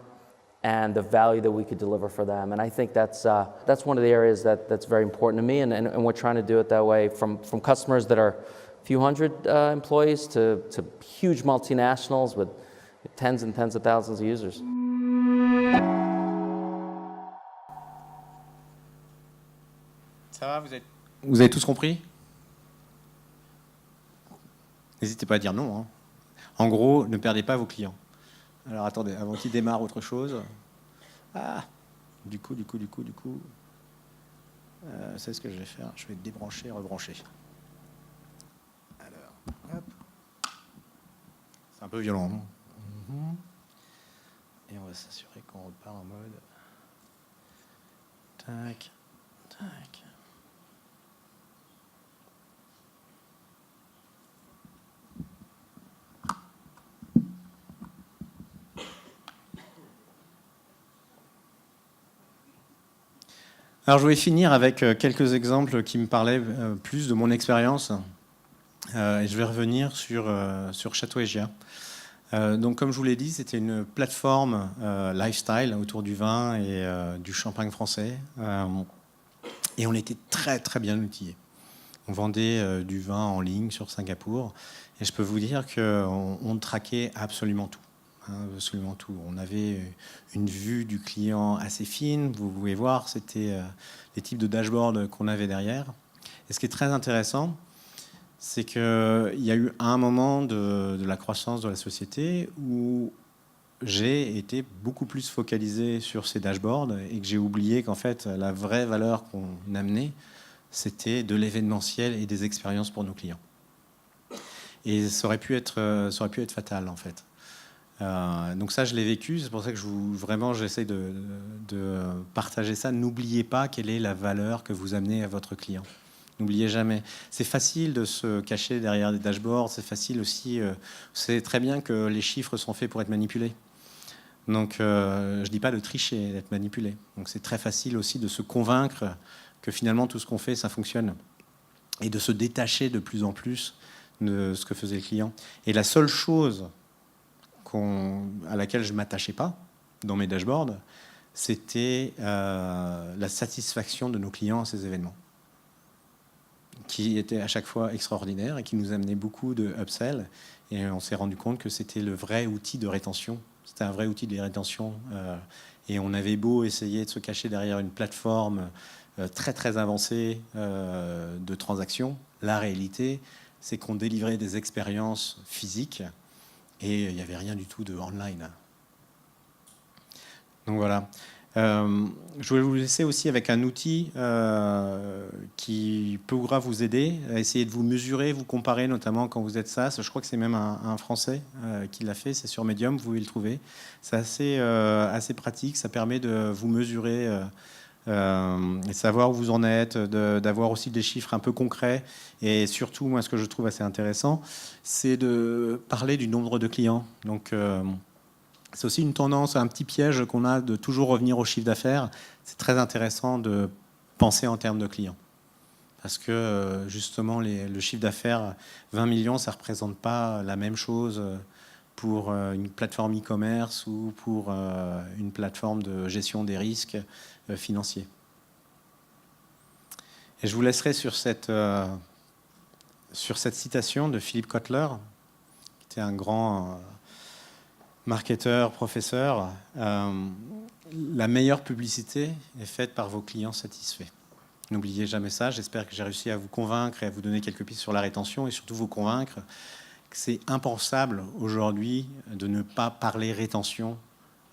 Speaker 5: and the value that we could deliver for them. And I think that's one of the areas that's very important to me, and we're trying to do it that way from customers that are a few hundred employees to huge multinationals with tens and tens of thousands of users.
Speaker 4: Ça va, vous avez tous compris? N'hésitez pas à dire non. Hein. En gros, ne perdez pas vos clients. Alors attendez, avant qu'il démarre autre chose. Ah, du coup. C'est ce que je vais faire. Je vais débrancher, rebrancher. Alors, hop. C'est un peu violent, non? Et on va s'assurer qu'on repart en mode. Tac. Alors je vais finir avec quelques exemples qui me parlaient plus de mon expérience. Et je vais revenir sur Château Hégia. Donc comme je vous l'ai dit, c'était une plateforme lifestyle autour du vin et du champagne français. Et on était très très bien outillés. On vendait du vin en ligne sur Singapour. Et je peux vous dire qu'on traquait absolument tout. Absolument tout. On avait une vue du client assez fine. Vous pouvez voir, c'était les types de dashboards qu'on avait derrière. Et ce qui est très intéressant, c'est qu'il y a eu un moment de la croissance de la société où j'ai été beaucoup plus focalisé sur ces dashboards et que j'ai oublié qu'en fait, la vraie valeur qu'on amenait, c'était de l'événementiel et des expériences pour nos clients. Et ça aurait pu être fatal, en fait. Donc ça, je l'ai vécu. C'est pour ça que j'essaie de partager ça. N'oubliez pas quelle est la valeur que vous amenez à votre client. N'oubliez jamais. C'est facile de se cacher derrière des dashboards. C'est facile aussi. C'est très bien que les chiffres sont faits pour être manipulés. Donc, je ne dis pas de tricher, d'être manipulé. Donc, c'est très facile aussi de se convaincre que finalement, tout ce qu'on fait, ça fonctionne. Et de se détacher de plus en plus de ce que faisait le client. Et la seule chose à laquelle je ne m'attachais pas, dans mes dashboards, c'était la satisfaction de nos clients à ces événements, qui était à chaque fois extraordinaire et qui nous amenait beaucoup de upsell. Et on s'est rendu compte que c'était le vrai outil de rétention. C'était un vrai outil de rétention. Et on avait beau essayer de se cacher derrière une plateforme très très avancée de transactions, la réalité, c'est qu'on délivrait des expériences physiques et il n'y avait rien du tout de online. Donc voilà. Je voulais vous laisser aussi avec un outil qui pourra vous aider à essayer de vous mesurer, vous comparer, notamment quand vous êtes SaaS. Je crois que c'est même un Français qui l'a fait, c'est sur Medium, vous pouvez le trouver. C'est assez pratique, ça permet de vous mesurer et de savoir où vous en êtes, d'avoir aussi des chiffres un peu concrets. Et surtout, moi, ce que je trouve assez intéressant, c'est de parler du nombre de clients. Donc, c'est aussi une tendance, un petit piège qu'on a de toujours revenir au chiffre d'affaires. C'est très intéressant de penser en termes de clients. Parce que justement, le chiffre d'affaires, 20 millions, ça ne représente pas la même chose pour une plateforme e-commerce ou pour une plateforme de gestion des risques financiers. Et je vous laisserai sur cette citation de Philippe Kotler, qui était un grand marketeur, professeur. La meilleure publicité est faite par vos clients satisfaits. N'oubliez jamais ça. J'espère que j'ai réussi à vous convaincre et à vous donner quelques pistes sur la rétention et surtout vous convaincre que c'est impensable aujourd'hui de ne pas parler rétention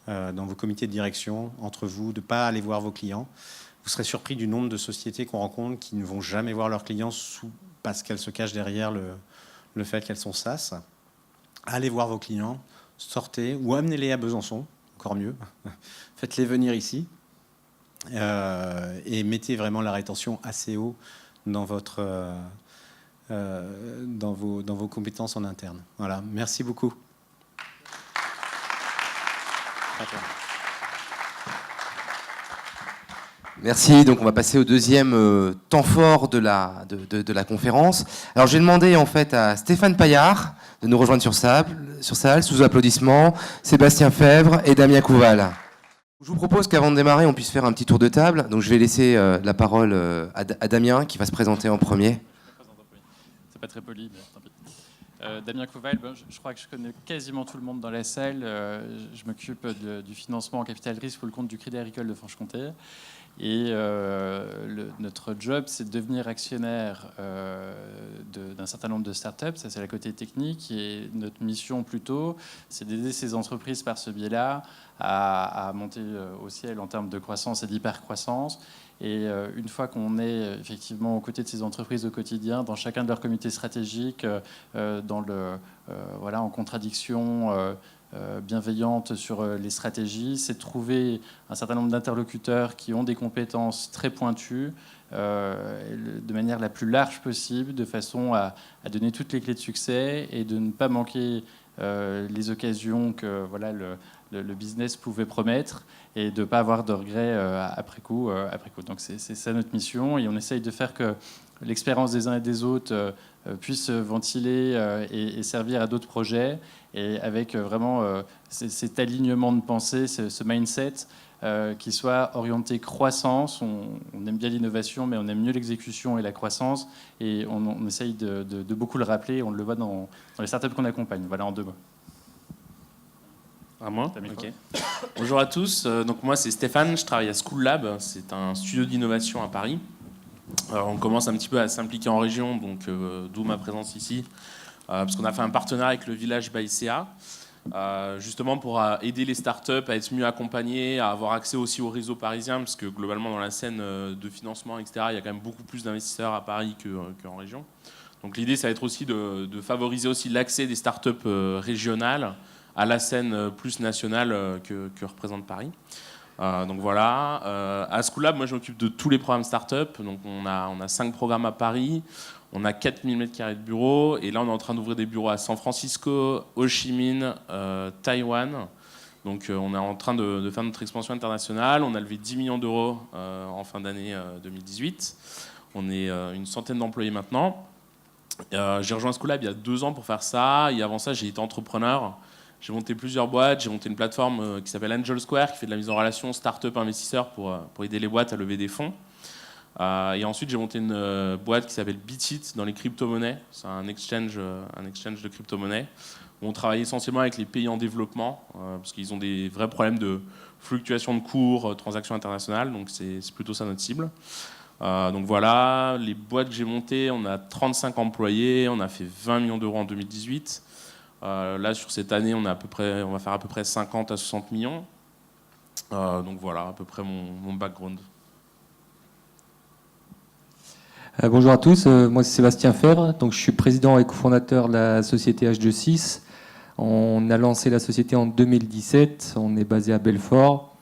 Speaker 4: dans vos comités de direction, entre vous, de ne pas aller voir vos clients. Vous serez surpris du nombre de sociétés qu'on rencontre qui ne vont jamais voir leurs clients parce qu'elles se cachent derrière le fait qu'elles sont SaaS. Allez voir vos clients, sortez ou amenez-les à Besançon, encore mieux. Faites-les venir ici et mettez vraiment la rétention assez haut dans vos compétences en interne. Voilà, merci beaucoup.
Speaker 1: Merci, donc on va passer au deuxième temps fort de la conférence. Alors j'ai demandé en fait à Stéphane Paillard de nous rejoindre sur salle, sous applaudissements, Sébastien Fèvre et Damien Couval. Je vous propose qu'avant de démarrer, on puisse faire un petit tour de table. Donc je vais laisser la parole à Damien qui va se présenter en premier.
Speaker 3: C'est pas très poli, mais tant pis. Damien Couval, je crois que je connais quasiment tout le monde dans la salle. Je m'occupe du financement en capital risque pour le compte du Crédit Agricole de Franche-Comté. Et notre job, c'est de devenir actionnaire d'un certain nombre de startups. Ça, c'est la côté technique. Et notre mission, plutôt, c'est d'aider ces entreprises par ce biais-là à monter au ciel en termes de croissance et d'hypercroissance. Et une fois qu'on est effectivement aux côtés de ces entreprises au quotidien, dans chacun de leurs comités stratégiques, en contradiction bienveillante sur les stratégies, c'est de trouver un certain nombre d'interlocuteurs qui ont des compétences très pointues de manière la plus large possible, de façon à donner toutes les clés de succès et de ne pas manquer les occasions que le business pouvait promettre et de ne pas avoir de regrets après coup. Donc c'est ça notre mission, et on essaye de faire que l'expérience des uns et des autres puisse ventiler et servir à d'autres projets, et avec vraiment cet alignement de pensée, ce mindset qui soit orienté croissance. On aime bien l'innovation, mais on aime mieux l'exécution et la croissance, et on essaye de beaucoup le rappeler. On le voit dans les startups qu'on accompagne. Voilà, en 2 mots.
Speaker 6: À moi, okay. Bonjour à tous, donc moi c'est Stéphane, je travaille à School Lab, c'est un studio d'innovation à Paris. Alors, on commence un petit peu à s'impliquer en région, donc d'où ma présence ici, parce qu'on a fait un partenariat avec le village Baïséa, justement pour aider les startups à être mieux accompagnées, à avoir accès aussi au réseau parisien, parce que globalement dans la scène de financement, etc., il y a quand même beaucoup plus d'investisseurs à Paris qu'en région. Donc l'idée, ça va être aussi de favoriser aussi l'accès des startups régionales à la scène plus nationale que représente Paris. Donc voilà. À School Lab, moi je m'occupe de tous les programmes startup. Donc on a 5 programmes à Paris, on a 4000 m² de bureaux, et là on est en train d'ouvrir des bureaux à San Francisco, Ho Chi Minh, Taïwan. Donc on est en train de faire notre expansion internationale. On a levé 10 millions d'euros en fin d'année 2018. On est une centaine d'employés maintenant. J'ai rejoint School Lab il y a 2 ans pour faire ça, et avant ça j'ai été entrepreneur. J'ai monté plusieurs boîtes. J'ai monté une plateforme qui s'appelle Angel Square, qui fait de la mise en relation start-up investisseurs pour aider les boîtes à lever des fonds. Et ensuite, j'ai monté une boîte qui s'appelle Bitit dans les crypto-monnaies. C'est un exchange de crypto-monnaies où on travaille essentiellement avec les pays en développement parce qu'ils ont des vrais problèmes de fluctuation de cours, transactions internationales. Donc, c'est plutôt ça notre cible. Donc voilà, les boîtes que j'ai montées, on a 35 employés, on a fait 20 millions d'euros en 2018. Là, sur cette année, on va faire à peu près 50 à 60 millions. Donc voilà, à peu près mon background.
Speaker 7: Bonjour à tous, moi c'est Sébastien Fèvre, donc je suis président et cofondateur de la société H26. On a lancé la société en 2017, on est basé à Belfort,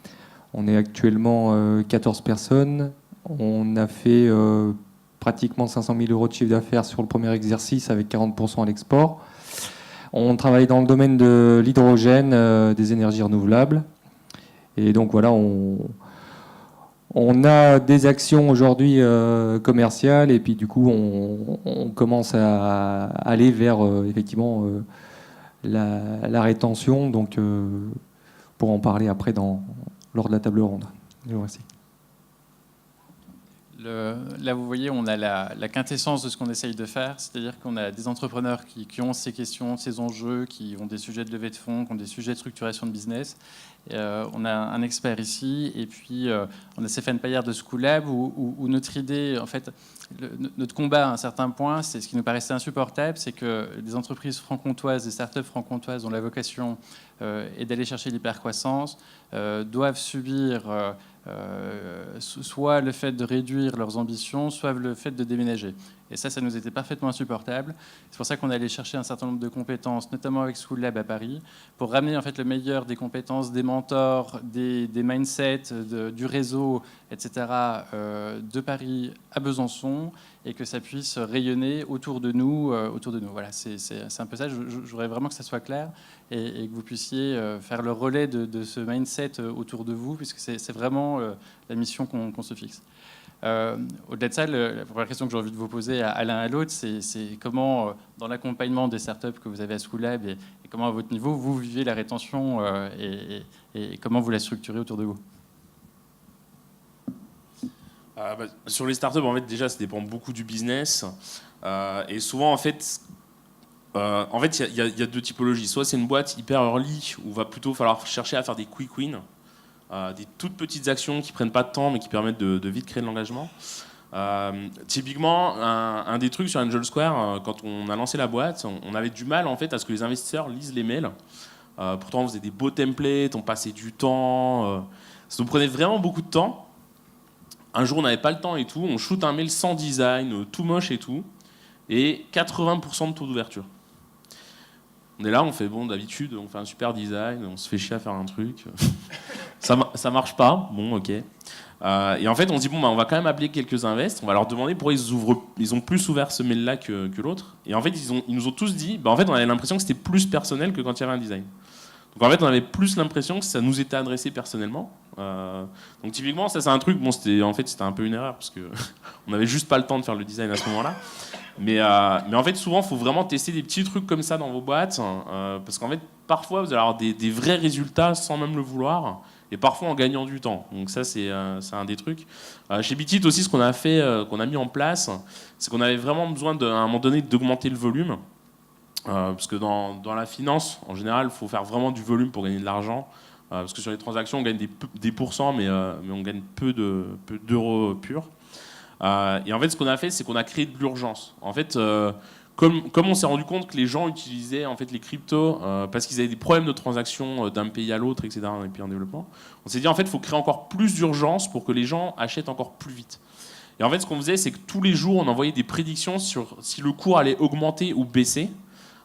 Speaker 7: on est actuellement 14 personnes, on a fait pratiquement 500 000 euros de chiffre d'affaires sur le premier exercice avec 40% à l'export. On travaille dans le domaine de l'hydrogène, des énergies renouvelables, et donc voilà, on a des actions aujourd'hui commerciales et puis du coup on commence à aller vers effectivement la rétention, donc pour en parler après lors de la table ronde. Je vous remercie.
Speaker 3: Là, vous voyez, on a la quintessence de ce qu'on essaye de faire, c'est-à-dire qu'on a des entrepreneurs qui ont ces questions, ces enjeux, qui ont des sujets de levée de fonds, qui ont des sujets de structuration de business. On a un expert ici, et puis on a Stéphane Paillard de School Lab, où notre idée, en fait, notre combat à un certain point, c'est ce qui nous paraissait insupportable, c'est que des entreprises franc-comtoises, des startups franc-comtoises dont la vocation est d'aller chercher l'hypercroissance, doivent subir soit le fait de réduire leurs ambitions, soit le fait de déménager. Et ça nous était parfaitement insupportable. C'est pour ça qu'on est allé chercher un certain nombre de compétences, notamment avec School Lab à Paris, pour ramener en fait le meilleur des compétences, des mentors, des mindsets, du réseau, etc., de Paris à Besançon, et que ça puisse rayonner autour de nous. Voilà, c'est un peu ça. Je voudrais vraiment que ça soit clair et que vous puissiez faire le relais de ce mindset autour de vous, puisque c'est vraiment la mission qu'on se fixe. Au-delà de ça, la première question que j'ai envie de vous poser à l'un à l'autre, c'est comment, dans l'accompagnement des startups que vous avez à School Lab et comment à votre niveau, vous vivez la rétention et comment vous la structurez autour de vous.
Speaker 6: Sur les startups, en fait, déjà, ça dépend beaucoup du business. Et souvent, en fait, il y a deux typologies. Soit c'est une boîte hyper early où va plutôt falloir chercher à faire des quick wins, des toutes petites actions qui prennent pas de temps mais qui permettent de vite créer de l'engagement. Typiquement, un des trucs sur Angel Square, quand on a lancé la boîte, on avait du mal en fait à ce que les investisseurs lisent les mails. Pourtant, on faisait des beaux templates, on passait du temps. Ça nous prenait vraiment beaucoup de temps. Un jour, on n'avait pas le temps et tout. On shoot un mail sans design, tout moche et tout. Et 80% de taux d'ouverture. On est là, on fait, bon, d'habitude, on fait un super design, on se fait chier à faire un truc. Ça marche pas. Bon, ok. Et en fait, on se dit, bon, bah, on va quand même appeler quelques invests. On va leur demander pourquoi ils ont plus ouvert ce mail-là que l'autre. Et en fait, ils nous ont tous dit, bah, en fait, on avait l'impression que c'était plus personnel que quand il y avait un design. Donc en fait, on avait plus l'impression que ça nous était adressé personnellement. Donc typiquement, ça c'est un truc, bon, c'était un peu une erreur parce que on n'avait juste pas le temps de faire le design à ce moment-là. Mais en fait, souvent, il faut vraiment tester des petits trucs comme ça dans vos boîtes, parce qu'en fait, parfois, vous allez avoir des vrais résultats sans même le vouloir, et parfois en gagnant du temps. Donc ça, c'est un des trucs. Chez Bitit aussi, ce qu'on a fait, qu'on a mis en place, c'est qu'on avait vraiment besoin, à un moment donné, d'augmenter le volume. Parce que dans la finance, en général, il faut faire vraiment du volume pour gagner de l'argent. Parce que sur les transactions, on gagne des pourcents, mais on gagne peu d'euros purs. Et en fait, ce qu'on a fait, c'est qu'on a créé de l'urgence. En fait, comme on s'est rendu compte que les gens utilisaient en fait, les cryptos parce qu'ils avaient des problèmes de transactions d'un pays à l'autre, etc., dans les pays en développement, on s'est dit, en fait, il faut créer encore plus d'urgence pour que les gens achètent encore plus vite. Et en fait, ce qu'on faisait, c'est que tous les jours, on envoyait des prédictions sur si le cours allait augmenter ou baisser.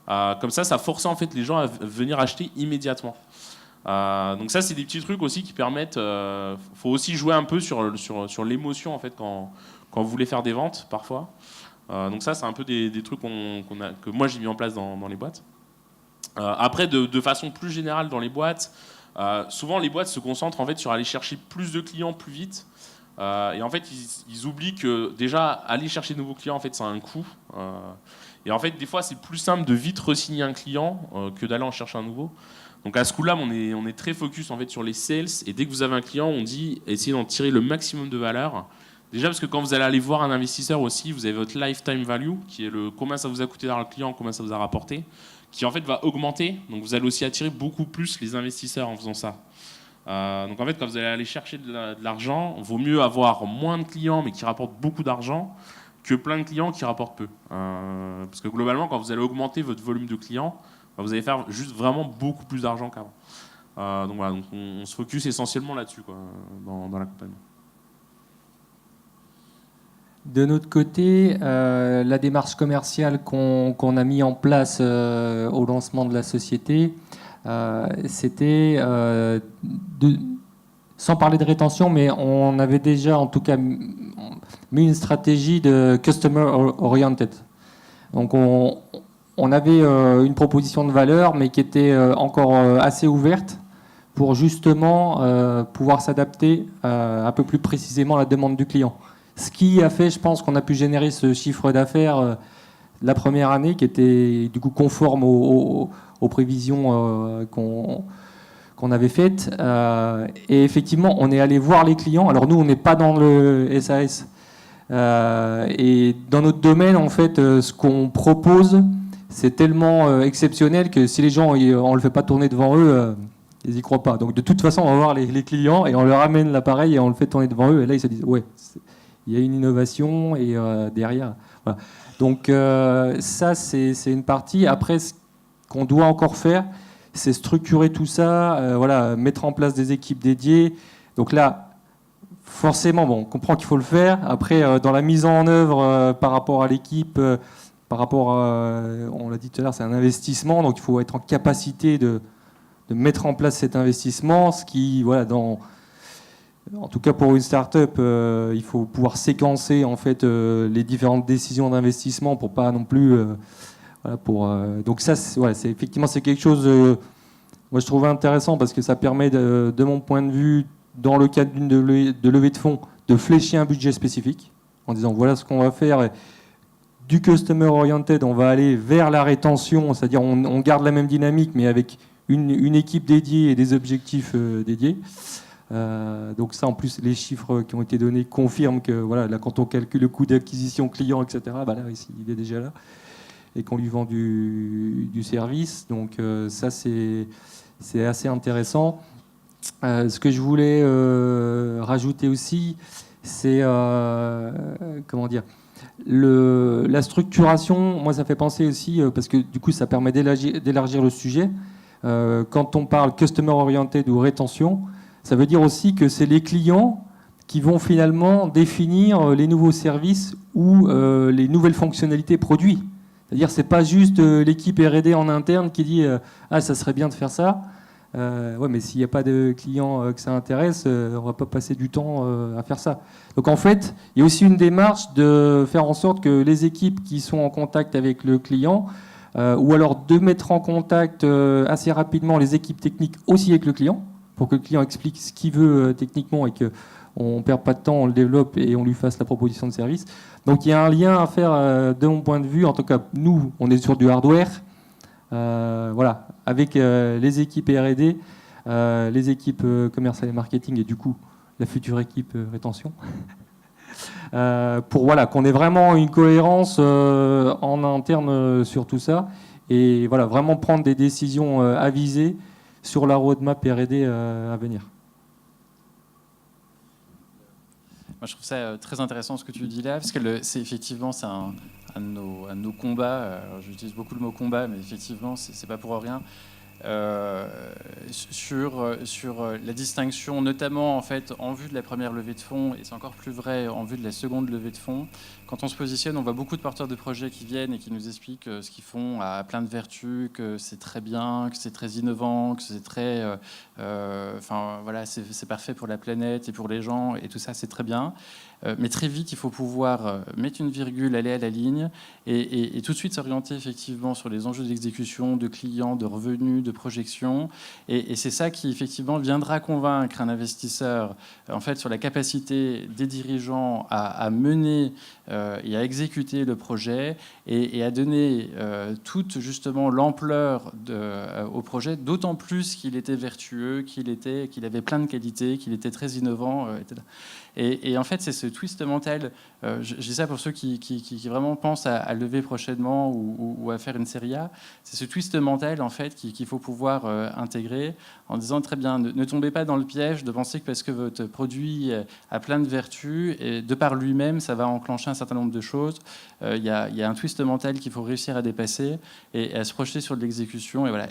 Speaker 6: Comme ça forçait en fait les gens à venir acheter immédiatement. Donc ça, c'est des petits trucs aussi qui permettent. Faut aussi jouer un peu sur l'émotion en fait quand vous voulez faire des ventes parfois. Donc ça, c'est un peu des trucs que moi j'ai mis en place dans les boîtes. Après, de façon plus générale dans les boîtes, souvent les boîtes se concentrent en fait sur aller chercher plus de clients plus vite. Et en fait, ils oublient que déjà, aller chercher de nouveaux clients, en fait, ça a un coût. Et en fait, des fois, c'est plus simple de vite re-signer un client que d'aller en chercher un nouveau. Donc à School Lab, on est très focus en fait, sur les sales. Et dès que vous avez un client, on dit essayez d'en tirer le maximum de valeur. Déjà parce que quand vous allez aller voir un investisseur aussi, vous avez votre lifetime value, qui est le combien ça vous a coûté dans le client, combien ça vous a rapporté, qui en fait va augmenter. Donc vous allez aussi attirer beaucoup plus les investisseurs en faisant ça. Donc en fait, quand vous allez aller chercher de l'argent, il vaut mieux avoir moins de clients mais qui rapportent beaucoup d'argent que plein de clients qui rapportent peu. Parce que globalement, quand vous allez augmenter votre volume de clients, vous allez faire juste vraiment beaucoup plus d'argent qu'avant. Donc voilà, donc on se focus essentiellement là-dessus quoi, dans l'accompagnement.
Speaker 7: De notre côté, la démarche commerciale qu'on a mis en place au lancement de la société, c'était, sans parler de rétention, mais on avait déjà en tout cas mis une stratégie de customer oriented. Donc on avait une proposition de valeur, mais qui était encore assez ouverte pour justement pouvoir s'adapter un peu plus précisément à la demande du client. Ce qui a fait, je pense, qu'on a pu générer ce chiffre d'affaires la première année, qui était du coup conforme aux prévisions qu'on avait faites. Et effectivement, on est allé voir les clients. Alors nous, on n'est pas dans le SAS. Et dans notre domaine, en fait, ce qu'on propose, c'est tellement exceptionnel que si les gens, on ne le fait pas tourner devant eux, ils n'y croient pas. Donc de toute façon, on va voir les clients et on leur amène l'appareil et on le fait tourner devant eux. Et là, ils se disent, ouais, il y a une innovation et derrière. Voilà. Donc ça, c'est une partie. Après, ce qu'on doit encore faire, c'est structurer tout ça, voilà, mettre en place des équipes dédiées. Donc là, forcément, bon, on comprend qu'il faut le faire. Après, dans la mise en œuvre par rapport à l'équipe, par rapport à, on l'a dit tout à l'heure, c'est un investissement, donc il faut être en capacité de mettre en place cet investissement, ce qui, voilà, en tout cas pour une start-up, il faut pouvoir séquencer en fait les différentes décisions d'investissement pour pas non plus, voilà, donc ça, c'est effectivement c'est quelque chose, moi je trouve intéressant parce que ça permet de mon point de vue, dans le cadre d'une levée de fonds, de flécher un budget spécifique en disant voilà ce qu'on va faire. Du customer oriented, on va aller vers la rétention, c'est-à-dire on garde la même dynamique mais avec une équipe dédiée et des objectifs dédiés. Donc ça, en plus, les chiffres qui ont été donnés confirment que voilà, là, quand on calcule le coût d'acquisition client, etc., bah là, ici, il est déjà là, et qu'on lui vend du service. Donc ça, c'est assez intéressant. Ce que je voulais rajouter aussi, c'est comment dire, la structuration. Moi, ça fait penser aussi, parce que du coup, ça permet d'élargir le sujet. Quand on parle customer oriented ou rétention, ça veut dire aussi que c'est les clients qui vont finalement définir les nouveaux services ou les nouvelles fonctionnalités produits. C'est-à-dire que ce n'est pas juste l'équipe R&D en interne qui dit ah, ça serait bien de faire ça. Ouais, mais s'il n'y a pas de clients que ça intéresse, on ne va pas passer du temps à faire ça. Donc en fait, il y a aussi une démarche de faire en sorte que les équipes qui sont en contact avec le client, ou alors de mettre en contact assez rapidement les équipes techniques aussi avec le client, pour que le client explique ce qu'il veut techniquement et qu'on ne perd pas de temps, on le développe et on lui fasse la proposition de service. Donc il y a un lien à faire de mon point de vue. En tout cas, nous, on est sur du hardware. Voilà, avec les équipes R&D, les équipes commerciales et marketing et du coup la future équipe rétention. Pour voilà, qu'on ait vraiment une cohérence en interne sur tout ça et voilà, vraiment prendre des décisions avisées sur la roadmap R&D à venir.
Speaker 3: Moi, je trouve ça très intéressant ce que tu dis là, parce que c'est effectivement un de nos combats. J'utilise beaucoup le mot combat, mais effectivement, c'est pas pour rien. Sur la distinction, notamment en fait en vue de la première levée de fonds, et c'est encore plus vrai en vue de la seconde levée de fonds. Quand on se positionne, on voit beaucoup de porteurs de projets qui viennent et qui nous expliquent ce qu'ils font a plein de vertus, que c'est très bien, que c'est très innovant, que c'est très, enfin voilà, c'est parfait pour la planète et pour les gens et tout ça, c'est très bien. Mais très vite, il faut pouvoir mettre une virgule, aller à la ligne et tout de suite s'orienter effectivement sur les enjeux d'exécution, de clients, de revenus, de projection. Et c'est ça qui, effectivement, viendra convaincre un investisseur en fait, sur la capacité des dirigeants à mener et à exécuter le projet et à donner toute, justement, l'ampleur au projet, d'autant plus qu'il était vertueux, qu'il avait plein de qualités, qu'il était très innovant, etc. Et en fait, c'est ce twist mental. Je dis ça pour ceux qui vraiment pensent à lever prochainement ou à faire une série A. C'est ce twist mental en fait qu'il faut pouvoir intégrer en disant très bien, ne tombez pas dans le piège de penser que parce que votre produit a plein de vertus et de par lui-même, ça va enclencher un certain nombre de choses. Il y a un twist mental qu'il faut réussir à dépasser et à se projeter sur de l'exécution et voilà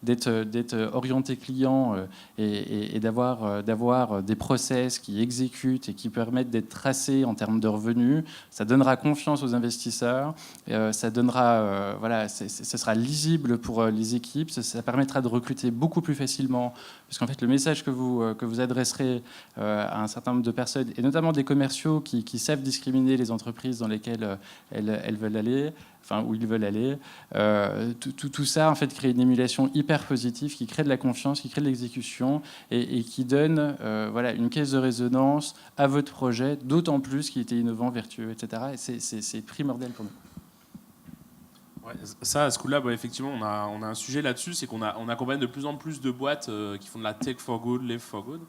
Speaker 3: d'être orienté client et d'avoir des process qui exécutent et qui permettent d'être tracés en termes de revenus. Ça donnera confiance aux investisseurs, ça donnera, ce sera lisible pour les équipes, ça permettra de recruter beaucoup plus facilement, parce qu'en fait le message que vous adresserez à un certain nombre de personnes, et notamment des commerciaux qui savent discriminer les entreprises dans lesquelles elles veulent aller, enfin où ils veulent aller, tout ça en fait crée une émulation hyper positive qui crée de la confiance, qui crée de l'exécution et qui donne une caisse de résonance à votre projet, d'autant plus qu'il était innovant, vertueux, etc. Et c'est primordial pour nous.
Speaker 6: Ouais, ça, à School-Lab, effectivement, on a un sujet là-dessus, c'est qu'on accompagne de plus en plus de boîtes qui font de la tech for good, live for good.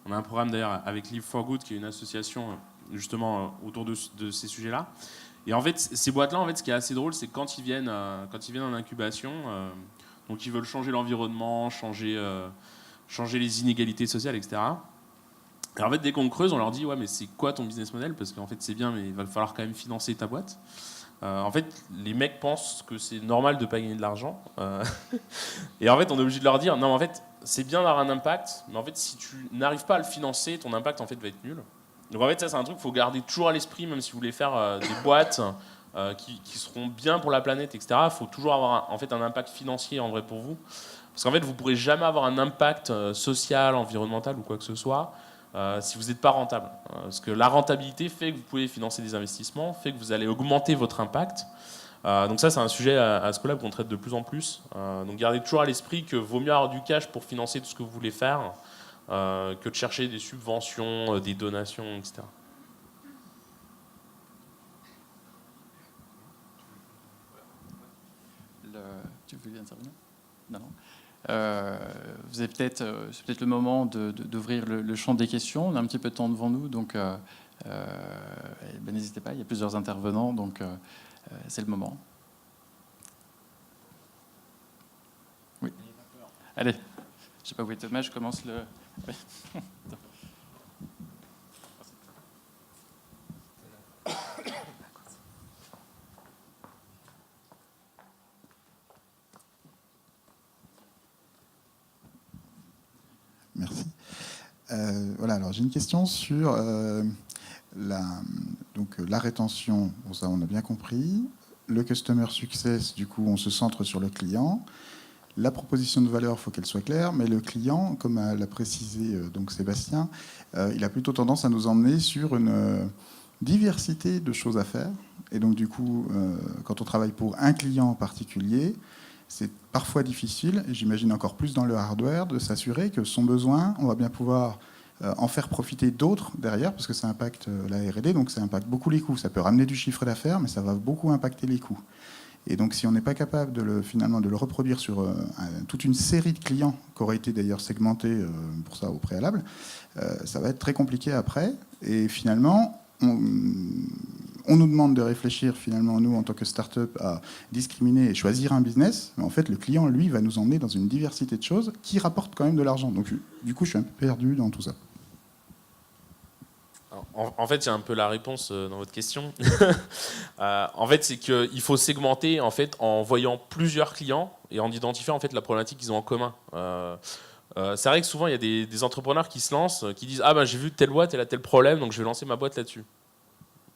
Speaker 6: On a un programme d'ailleurs avec Live for Good, qui est une association justement autour de ces sujets-là. Et en fait, ces boîtes-là, en fait, ce qui est assez drôle, c'est que quand ils viennent en incubation, donc ils veulent changer l'environnement, changer les inégalités sociales, etc. Et en fait, dès qu'on creuse, on leur dit ouais, mais c'est quoi ton business model? Parce qu'en fait, c'est bien, mais il va falloir quand même financer ta boîte. En fait, les mecs pensent que c'est normal de ne pas gagner de l'argent. Et en fait, on est obligé de leur dire non, en fait, c'est bien d'avoir un impact, mais en fait, si tu n'arrives pas à le financer, ton impact en fait va être nul. Donc en fait, ça c'est un truc qu'il faut garder toujours à l'esprit, même si vous voulez faire des boîtes qui seront bien pour la planète, etc. Il faut toujours avoir un impact financier en vrai pour vous. Parce qu'en fait, vous ne pourrez jamais avoir un impact social, environnemental ou quoi que ce soit si vous n'êtes pas rentable. Parce que la rentabilité fait que vous pouvez financer des investissements, fait que vous allez augmenter votre impact. Donc ça, c'est un sujet à School-Lab qu'on traite de plus en plus. Donc gardez toujours à l'esprit que vaut mieux avoir du cash pour financer tout ce que vous voulez faire que de chercher des subventions, des donations, etc.
Speaker 3: Tu veux intervenir? Non. Vous avez c'est peut-être le moment d'ouvrir le champ des questions. On a un petit peu de temps devant nous, donc n'hésitez pas. Il y a plusieurs intervenants, donc c'est le moment. Oui. Allez. Je ne sais pas où est Thomas. Je commence le.
Speaker 8: Merci. Voilà, alors j'ai une question sur la rétention. Bon, ça, on a bien compris. Le customer success, du coup, on se centre sur le client. La proposition de valeur, il faut qu'elle soit claire, mais le client, comme l'a précisé donc Sébastien, il a plutôt tendance à nous emmener sur une diversité de choses à faire. Et donc, du coup, quand on travaille pour un client en particulier, c'est parfois difficile, et j'imagine encore plus dans le hardware, de s'assurer que son besoin, on va bien pouvoir en faire profiter d'autres derrière, parce que ça impacte la R&D, donc ça impacte beaucoup les coûts. Ça peut ramener du chiffre d'affaires, mais ça va beaucoup impacter les coûts. Et donc, si on n'est pas capable finalement de le reproduire sur toute une série de clients qui auraient été d'ailleurs segmentés pour ça au préalable, ça va être très compliqué après. Et finalement, on nous demande de réfléchir, finalement, nous, en tant que start-up, à discriminer et choisir un business. Mais en fait, le client, lui, va nous emmener dans une diversité de choses qui rapportent quand même de l'argent. Donc, du coup, je suis un peu perdu dans tout ça.
Speaker 6: En fait, il y a un peu la réponse dans votre question. En fait, c'est qu'il faut segmenter en voyant plusieurs clients et en identifiant en fait, la problématique qu'ils ont en commun. C'est vrai que souvent, il y a des entrepreneurs qui se lancent, qui disent « Ah, ben, j'ai vu que telle boîte, elle a tel problème, donc je vais lancer ma boîte là-dessus. »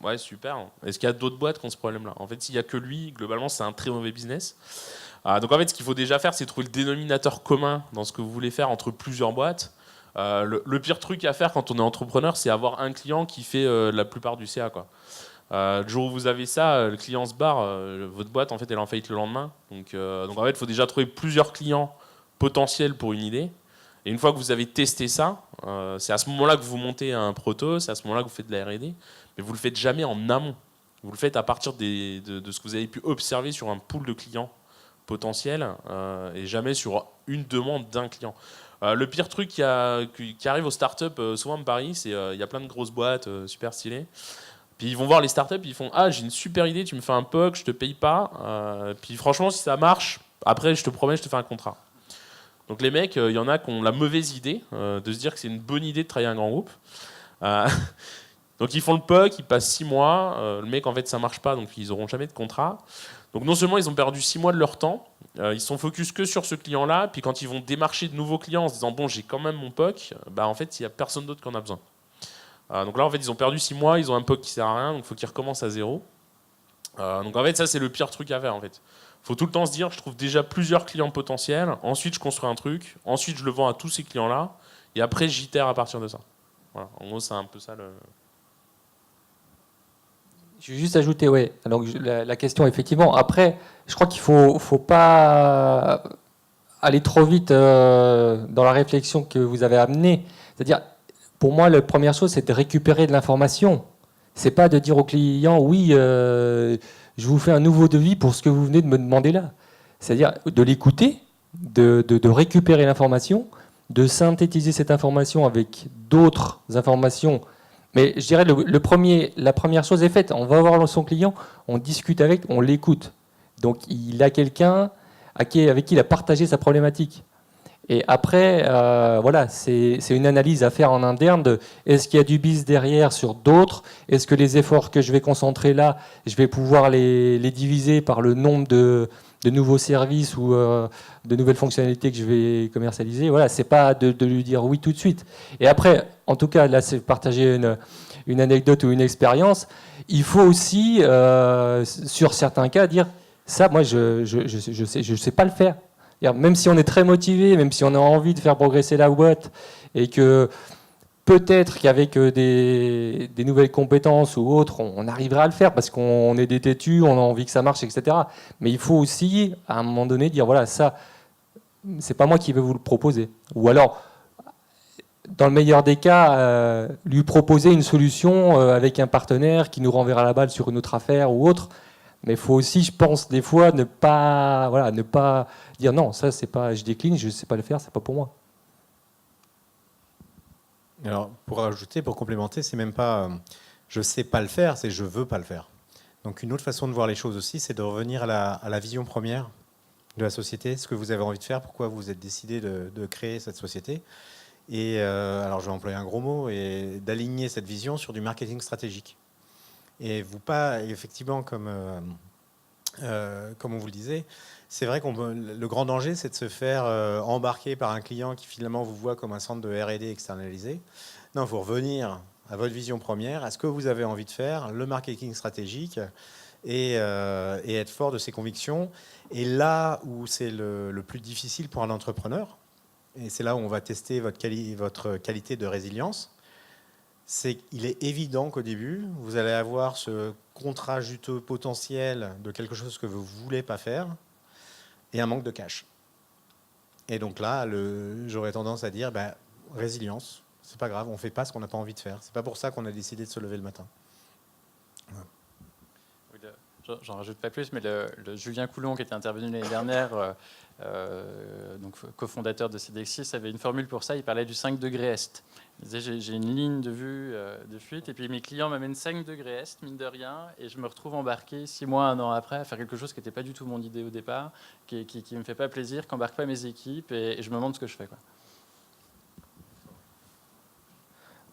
Speaker 6: Ouais, super. Est-ce qu'il y a d'autres boîtes qui ont ce problème-là? En fait, s'il n'y a que lui, globalement, c'est un très mauvais business. Donc, en fait, ce qu'il faut déjà faire, c'est trouver le dénominateur commun dans ce que vous voulez faire entre plusieurs boîtes. Le pire truc à faire quand on est entrepreneur, c'est avoir un client qui fait la plupart du CA, quoi. Le jour où vous avez ça, le client se barre, votre boîte en fait elle est en faillite le lendemain. Donc en fait il faut déjà trouver plusieurs clients potentiels pour une idée. Et une fois que vous avez testé ça, c'est à ce moment-là que vous montez un proto, c'est à ce moment-là que vous faites de la R&D, mais vous le faites jamais en amont. Vous le faites à partir de ce que vous avez pu observer sur un pool de clients potentiels et jamais sur une demande d'un client. Le pire truc qui arrive aux startups souvent à Paris, c'est il y a plein de grosses boîtes super stylées. Puis ils vont voir les startups, ils font ah j'ai une super idée, tu me fais un POC, je te paye pas. Puis franchement si ça marche, après je te promets je te fais un contrat. Donc les mecs, il y en a qui ont la mauvaise idée de se dire que c'est une bonne idée de travailler un grand groupe. Donc ils font le POC, ils passent 6 mois, le mec en fait ça marche pas, donc ils n'auront jamais de contrat. Donc non seulement ils ont perdu 6 mois de leur temps, ils sont focus que sur ce client-là, puis quand ils vont démarcher de nouveaux clients en se disant bon j'ai quand même mon POC, bah en fait il n'y a personne d'autre qui en a besoin. Donc là en fait ils ont perdu 6 mois, ils ont un POC qui sert à rien, donc il faut qu'ils recommencent à zéro. Donc en fait ça c'est le pire truc à faire en fait. Faut tout le temps se dire, je trouve déjà plusieurs clients potentiels, ensuite je construis un truc, ensuite je le vends à tous ces clients-là, et après j'itère à partir de ça. Voilà. En gros, c'est un peu ça le...
Speaker 7: Je vais juste ajouter, ouais. Alors, la question, effectivement, après, je crois qu'il ne faut pas aller trop vite dans la réflexion que vous avez amenée. C'est-à-dire, pour moi, la première chose, c'est de récupérer de l'information. C'est pas de dire au client, oui, je vous fais un nouveau devis pour ce que vous venez de me demander là. C'est-à-dire de l'écouter, de récupérer l'information, de synthétiser cette information avec d'autres informations. Mais je dirais la première chose est faite. On va voir son client, on discute avec, on l'écoute. Donc il a quelqu'un avec qui il a partagé sa problématique. Et après, voilà, c'est une analyse à faire en interne de est-ce qu'il y a du bis derrière sur d'autres? Est-ce que les efforts que je vais concentrer là, je vais pouvoir les diviser par le nombre de nouveaux services ou de nouvelles fonctionnalités que je vais commercialiser? Voilà, c'est pas de lui dire oui tout de suite. Et après, en tout cas, là, c'est partager une anecdote ou une expérience. Il faut aussi, sur certains cas, dire ça, moi, je sais pas le faire. Même si on est très motivé, même si on a envie de faire progresser la boîte, et que peut-être qu'avec des nouvelles compétences ou autres, on arrivera à le faire parce qu'on est des têtus, on a envie que ça marche, etc. Mais il faut aussi, à un moment donné, dire voilà, ça, c'est pas moi qui vais vous le proposer. Ou alors, dans le meilleur des cas, lui proposer une solution avec un partenaire qui nous renverra la balle sur une autre affaire ou autre. Mais il faut aussi, je pense, des fois, ne pas dire non, ça, c'est pas, je décline, je ne sais pas le faire, c'est pas pour moi.
Speaker 4: Alors, pour ajouter, pour complémenter, c'est même pas je sais pas le faire, c'est je veux pas le faire. Donc, une autre façon de voir les choses aussi, c'est de revenir à la vision première de la société, ce que vous avez envie de faire, pourquoi vous êtes décidé de créer cette société. Et alors, je vais employer un gros mot, et d'aligner cette vision sur du marketing stratégique. Et vous pas, effectivement, comme on vous le disait, c'est vrai que le grand danger, c'est de se faire embarquer par un client qui finalement vous voit comme un centre de R&D externalisé. Non, il faut revenir à votre vision première, à ce que vous avez envie de faire, le marketing stratégique, et être fort de ses convictions. Et là où c'est le plus difficile pour un entrepreneur, et c'est là où on va tester votre qualité de résilience, c'est qu'il est évident qu'au début, vous allez avoir ce contrat juteux potentiel de quelque chose que vous ne voulez pas faire et un manque de cash. Et donc là, j'aurais tendance à dire, résilience, c'est pas grave, on ne fait pas ce qu'on n'a pas envie de faire. C'est pas pour ça qu'on a décidé de se lever le matin. Ouais.
Speaker 3: J'en rajoute pas plus, mais le Julien Coulon, qui était intervenu l'année dernière, donc cofondateur de CDX6, avait une formule pour ça. Il parlait du 5 degrés Est. Il disait j'ai une ligne de vue de fuite, et puis mes clients m'amènent 5 degrés Est, mine de rien, et je me retrouve embarqué 6 mois, 1 an après, à faire quelque chose qui n'était pas du tout mon idée au départ, qui ne me fait pas plaisir, qui n'embarque pas mes équipes, et je me demande ce que je fais, quoi.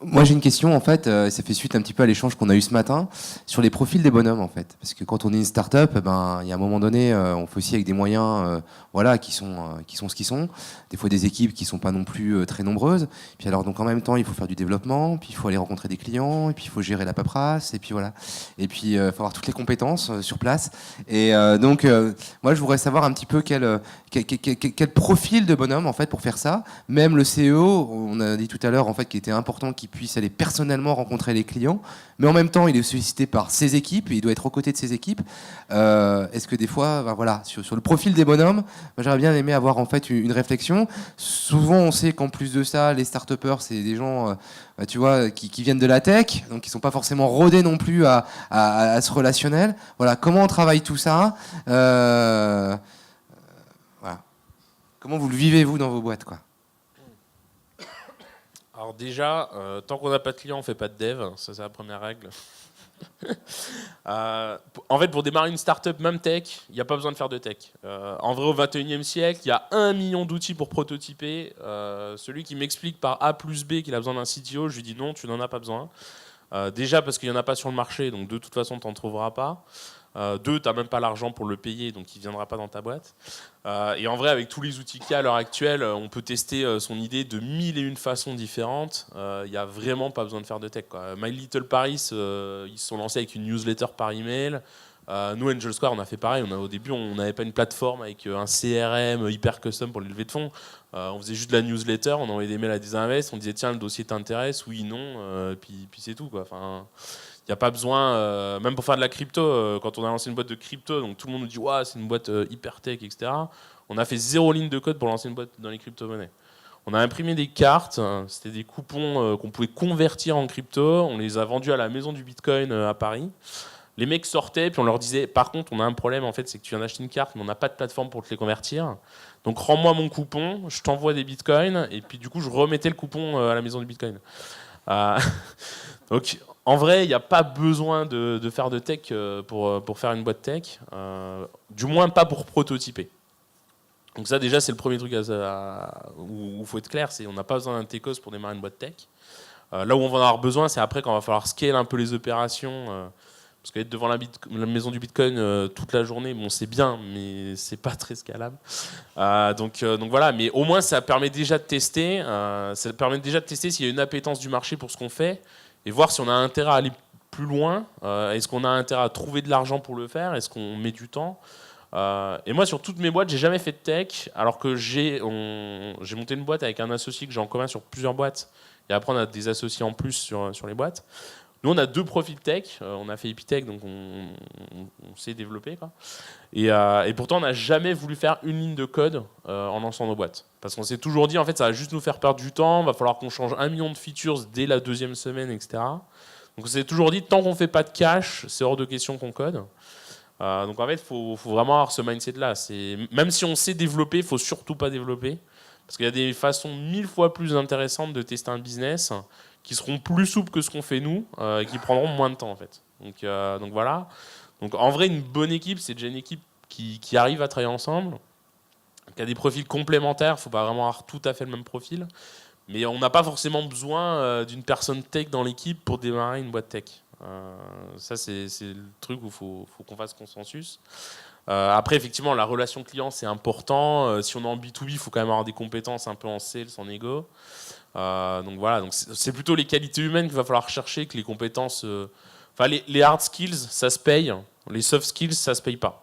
Speaker 1: Moi j'ai une question en fait, ça fait suite un petit peu à l'échange qu'on a eu ce matin sur les profils des bonhommes en fait, parce que quand on est une start-up, il y a un moment donné, on fait aussi avec des moyens, qui sont ce qu'ils sont. Des fois des équipes qui sont pas non plus très nombreuses. Puis alors donc en même temps il faut faire du développement, puis il faut aller rencontrer des clients, et puis il faut gérer la paperasse, et puis voilà. Et puis il faut avoir toutes les compétences sur place. Et donc moi je voudrais savoir un petit peu quel profil de bonhomme en fait pour faire ça. Même le CEO, on a dit tout à l'heure en fait qu'il était important qu'il qu'il puisse aller personnellement rencontrer les clients, mais en même temps, il est sollicité par ses équipes et il doit être aux côtés de ses équipes. Est-ce que des fois, voilà, sur le profil des bonhommes, j'aurais bien aimé avoir en fait une réflexion. Souvent, on sait qu'en plus de ça, les start-upers, c'est des gens, tu vois, qui viennent de la tech, donc qui sont pas forcément rodés non plus à ce relationnel. Voilà, comment on travaille tout ça voilà. Comment vous le vivez, vous, dans vos boîtes, quoi?
Speaker 6: Alors déjà, tant qu'on n'a pas de client, on ne fait pas de dev. Ça, c'est la première règle. En fait, pour démarrer une startup, même tech, il n'y a pas besoin de faire de tech. En vrai, au 21e siècle, il y a 1 million d'outils pour prototyper. Celui qui m'explique par A plus B qu'il a besoin d'un CTO, je lui dis non, tu n'en as pas besoin. Déjà parce qu'il n'y en a pas sur le marché, donc de toute façon, tu n'en trouveras pas. 2, tu n'as même pas l'argent pour le payer, donc il ne viendra pas dans ta boîte. Et en vrai, avec tous les outils qu'il y a à l'heure actuelle, on peut tester son idée de 1001 façons différentes. Il n'y a vraiment pas besoin de faire de tech, quoi. My Little Paris, ils se sont lancés avec une newsletter par email. Nous, Angel Square, on a fait pareil. Au début, on n'avait pas une plateforme avec un CRM hyper custom pour les levées de fonds. On faisait juste de la newsletter, on envoyait des mails à des invests, on disait tiens, le dossier t'intéresse, oui, non, puis c'est tout, quoi. Enfin, il n'y a pas besoin, même pour faire de la crypto, quand on a lancé une boîte de crypto, donc tout le monde nous dit ouais, c'est une boîte hyper tech, etc. On a fait 0 ligne de code pour lancer une boîte dans les crypto-monnaies. On a imprimé des cartes, c'était des coupons qu'on pouvait convertir en crypto, on les a vendus à la maison du Bitcoin à Paris. Les mecs sortaient, puis on leur disait par contre, on a un problème, en fait, c'est que tu viens d'acheter une carte, mais on n'a pas de plateforme pour te les convertir. Donc rends-moi mon coupon, je t'envoie des bitcoins, et puis du coup, je remettais le coupon à la maison du Bitcoin. Donc en vrai, il n'y a pas besoin de faire de tech pour faire une boîte tech, du moins pas pour prototyper. Donc ça déjà, c'est le premier truc où il faut être clair, c'est on n'a pas besoin d'un techos pour démarrer une boîte tech. Là où on va en avoir besoin, c'est après quand il va falloir scale un peu les opérations. Parce qu'être devant la maison du Bitcoin toute la journée, bon, c'est bien, mais c'est pas très scalable. Donc voilà, mais au moins ça permet déjà de tester. Ça permet déjà de tester s'il y a une appétence du marché pour ce qu'on fait et voir si on a intérêt à aller plus loin. Est-ce qu'on a intérêt à trouver de l'argent pour le faire? Est-ce qu'on met du temps? Et moi, sur toutes mes boîtes, j'ai jamais fait de tech, alors que j'ai monté une boîte avec un associé que j'ai en commun sur plusieurs boîtes. Et après, on a des associés en plus sur les boîtes. Nous, on a 2 profils tech. On a fait Epitech, donc on sait développer, quoi. Et pourtant, on n'a jamais voulu faire une ligne de code en lançant nos boîtes. Parce qu'on s'est toujours dit, en fait, ça va juste nous faire perdre du temps. Il va falloir qu'on change 1 million de features dès la 2e semaine, etc. Donc on s'est toujours dit, tant qu'on ne fait pas de cash, c'est hors de question qu'on code. Donc en fait, il faut vraiment avoir ce mindset-là. Même si on sait développer, il ne faut surtout pas développer. Parce qu'il y a des façons 1000 fois plus intéressantes de tester un business qui seront plus souples que ce qu'on fait nous et qui prendront moins de temps, en fait. Donc voilà. Donc en vrai, une bonne équipe, c'est déjà une équipe qui arrive à travailler ensemble, qui a des profils complémentaires. Il ne faut pas vraiment avoir tout à fait le même profil. Mais on n'a pas forcément besoin d'une personne tech dans l'équipe pour démarrer une boîte tech. Ça, c'est le truc où il faut qu'on fasse consensus. Après, effectivement, la relation client, c'est important. Si on est en B2B, il faut quand même avoir des compétences un peu en sales, en égo. Donc voilà, donc c'est plutôt les qualités humaines qu'il va falloir chercher que les compétences. Enfin, les hard skills, ça se paye. Les soft skills, ça se paye pas.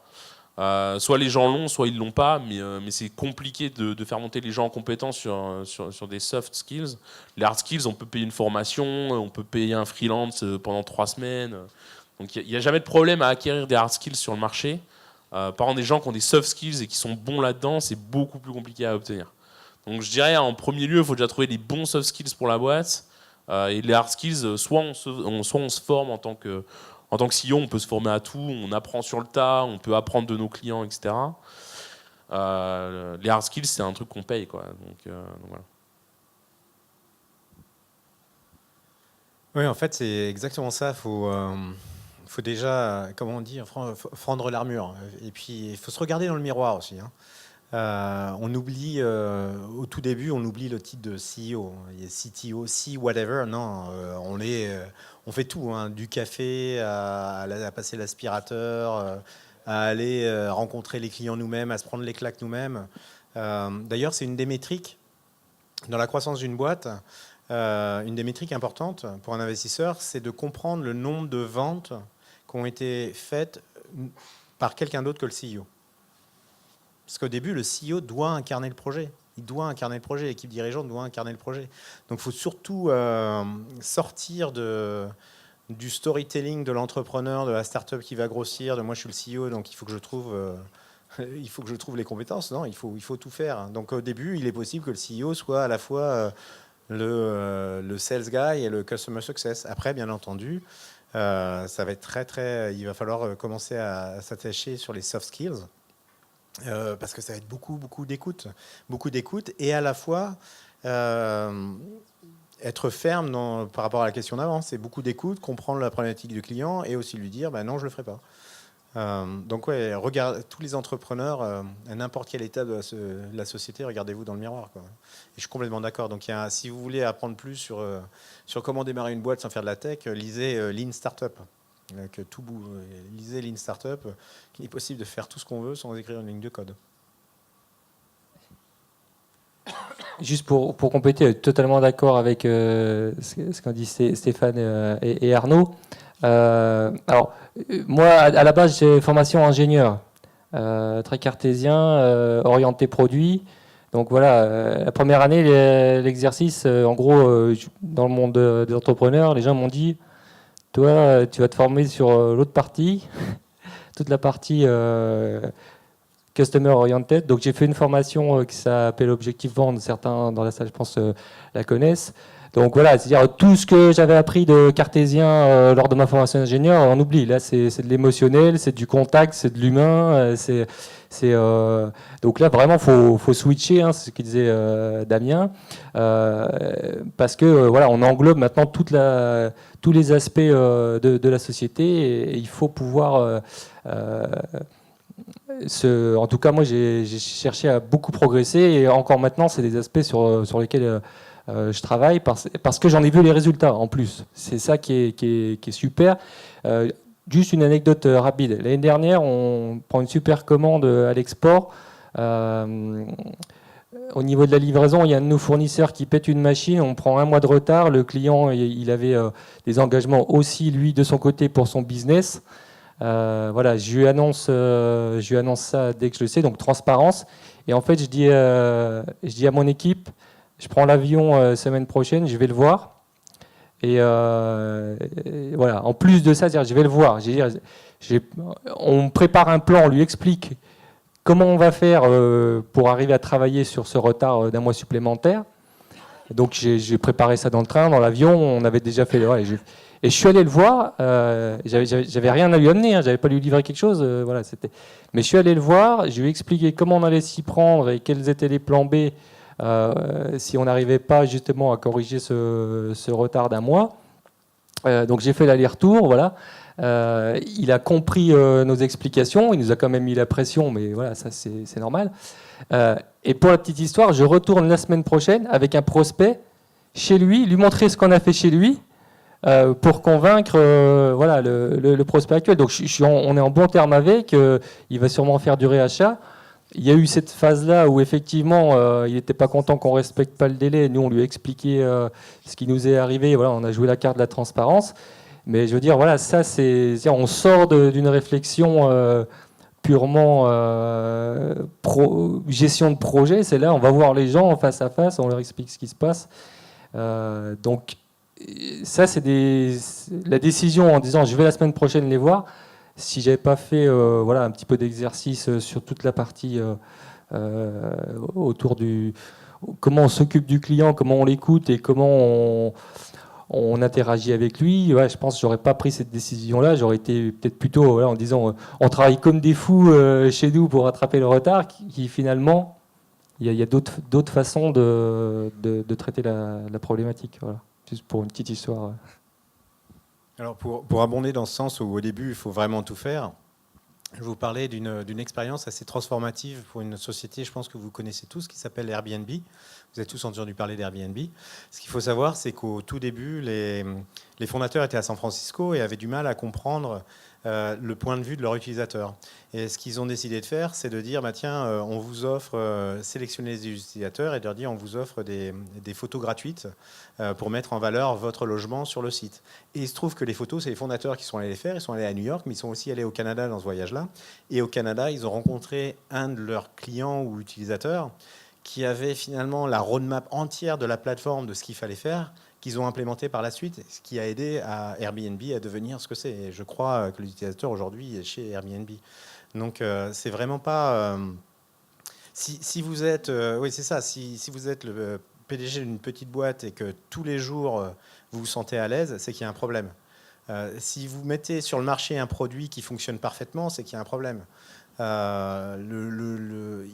Speaker 6: Soit les gens l'ont, soit ils l'ont pas, mais c'est compliqué de faire monter les gens en compétence sur des soft skills. Les hard skills, on peut payer une formation, on peut payer un freelance pendant 3 semaines. Donc il n'y a jamais de problème à acquérir des hard skills sur le marché. Par contre, des gens qui ont des soft skills et qui sont bons là-dedans, c'est beaucoup plus compliqué à obtenir. Donc je dirais en premier lieu, il faut déjà trouver les bons soft skills pour la boîte. Et les hard skills, soit on se forme en tant que CEO, on peut se former à tout, on apprend sur le tas, on peut apprendre de nos clients, etc. Les hard skills, c'est un truc qu'on paye, quoi. Donc voilà.
Speaker 4: Oui, en fait, c'est exactement ça. Faut déjà, comment on dit, fendre l'armure. Et puis, il faut se regarder dans le miroir aussi, hein. On oublie, au tout début, on oublie le titre de CEO. Il y a CTO, C, whatever. Non, on fait tout, hein, du café à passer l'aspirateur, à aller rencontrer les clients nous-mêmes, à se prendre les claques nous-mêmes. D'ailleurs, c'est une des métriques dans la croissance d'une boîte. Une des métriques importantes pour un investisseur, c'est de comprendre le nombre de ventes qui ont été faites par quelqu'un d'autre que le CEO. Parce qu'au début, le CEO doit incarner le projet. Il doit incarner le projet, l'équipe dirigeante doit incarner le projet. Donc il faut surtout sortir du storytelling de l'entrepreneur, de la start-up qui va grossir, de moi je suis le CEO, donc il faut que je trouve les compétences. Non, il faut tout faire. Donc au début, il est possible que le CEO soit à la fois le sales guy et le customer success. Après, bien entendu, ça va être il va falloir commencer à s'attacher sur les soft skills. Parce que ça va être beaucoup d'écoute et à la fois être ferme par rapport à la question d'avant. C'est beaucoup d'écoute, comprendre la problématique du client et aussi lui dire non, je le ferai pas. Donc ouais, tous les entrepreneurs à n'importe quelle étape de la société, regardez-vous dans le miroir, quoi. Et je suis complètement d'accord. Donc si vous voulez apprendre plus sur comment démarrer une boîte sans faire de la tech, lisez Lean Startup. Lisez Lean Startup, qu'il est possible de faire tout ce qu'on veut sans écrire une ligne de code.
Speaker 7: Juste pour compléter, totalement d'accord avec ce qu'ont dit Stéphane et Arnaud. Alors, moi, à la base, j'ai formation ingénieur, très cartésien, orienté produit. Donc voilà, la première année, l'exercice, en gros, dans le monde des entrepreneurs, les gens m'ont dit, toi, tu vas te former sur l'autre partie, toute la partie customer oriented. Donc j'ai fait une formation qui s'appelle Objectif Vendre. Certains dans la salle, je pense, la connaissent. Donc voilà, c'est-à-dire tout ce que j'avais appris de cartésien lors de ma formation d'ingénieur, on oublie. Là, c'est de l'émotionnel, c'est du contact, c'est de l'humain. Donc là, vraiment, faut switcher, hein, c'est ce qu'il disait Damien, parce que voilà, on englobe maintenant tous les aspects de la société et il faut pouvoir... en tout cas, moi, j'ai cherché à beaucoup progresser et encore maintenant, c'est des aspects sur lesquels je travaille parce que j'en ai vu les résultats en plus. C'est ça qui est super. Juste une anecdote rapide. L'année dernière, on prend une super commande à l'export. Au niveau de la livraison, il y a un de nos fournisseurs qui pète une machine. On prend 1 mois de retard. Le client, il avait des engagements aussi, lui, de son côté, pour son business. Voilà, je lui annonce ça dès que je le sais, donc transparence. Et en fait, je dis à mon équipe, je prends l'avion semaine prochaine, je vais le voir. Et voilà, en plus de ça, je vais le voir. On prépare un plan, on lui explique comment on va faire pour arriver à travailler sur ce retard d'1 mois supplémentaire. Donc j'ai préparé ça dans le train, dans l'avion, on avait déjà fait... Et je suis allé le voir, j'avais rien à lui amener, hein, j'avais pas lui livré quelque chose, mais je suis allé le voir, je lui ai expliqué comment on allait s'y prendre et quels étaient les plans B si on n'arrivait pas justement à corriger ce retard d'1 mois. Donc j'ai fait l'aller-retour, voilà. Il a compris nos explications, il nous a quand même mis la pression, mais voilà, ça c'est normal. Et pour la petite histoire, je retourne la semaine prochaine avec un prospect chez lui montrer ce qu'on a fait chez lui. Pour convaincre le prospect actuel. Donc on est en bon terme avec, il va sûrement faire du réachat. Il y a eu cette phase-là où effectivement il n'était pas content qu'on ne respecte pas le délai. Nous, on lui a expliqué ce qui nous est arrivé. Voilà, on a joué la carte de la transparence. Mais je veux dire, voilà, ça, on sort d'une réflexion purement gestion de projet. C'est là, on va voir les gens en face à face, on leur explique ce qui se passe. Donc, ça, c'est la décision en disant je vais la semaine prochaine les voir. Si j'avais pas fait un petit peu d'exercice sur toute la partie autour du comment on s'occupe du client, comment on l'écoute et comment on interagit avec lui, je pense que j'aurais pas pris cette décision-là. J'aurais été peut-être plutôt en disant on travaille comme des fous chez nous pour rattraper le retard, qui finalement il y a d'autres façons de traiter la problématique. Voilà. Juste pour une petite histoire.
Speaker 4: Alors pour abonder dans ce sens où au début il faut vraiment tout faire, je vais vous parler d'une expérience assez transformative pour une société, je pense que vous connaissez tous, qui s'appelle Airbnb. Vous avez tous entendu parler d'Airbnb. Ce qu'il faut savoir, c'est qu'au tout début, les fondateurs étaient à San Francisco et avaient du mal à comprendre le point de vue de leurs utilisateurs. Et ce qu'ils ont décidé de faire, c'est de dire, on vous offre, sélectionner les utilisateurs et de leur dire, on vous offre des photos gratuites pour mettre en valeur votre logement sur le site. Et il se trouve que les photos, c'est les fondateurs qui sont allés les faire. Ils sont allés à New York, mais ils sont aussi allés au Canada dans ce voyage-là. Et au Canada, ils ont rencontré un de leurs clients ou utilisateurs qui avaient finalement la roadmap entière de la plateforme de ce qu'il fallait faire, qu'ils ont implémenté par la suite, ce qui a aidé à Airbnb à devenir ce que c'est. Et je crois que l'utilisateur aujourd'hui est chez Airbnb. Donc c'est vraiment pas... si vous êtes... oui, c'est ça. Si vous êtes le PDG d'une petite boîte et que tous les jours vous vous sentez à l'aise, c'est qu'il y a un problème. Si vous mettez sur le marché un produit qui fonctionne parfaitement, c'est qu'il y a un problème. Il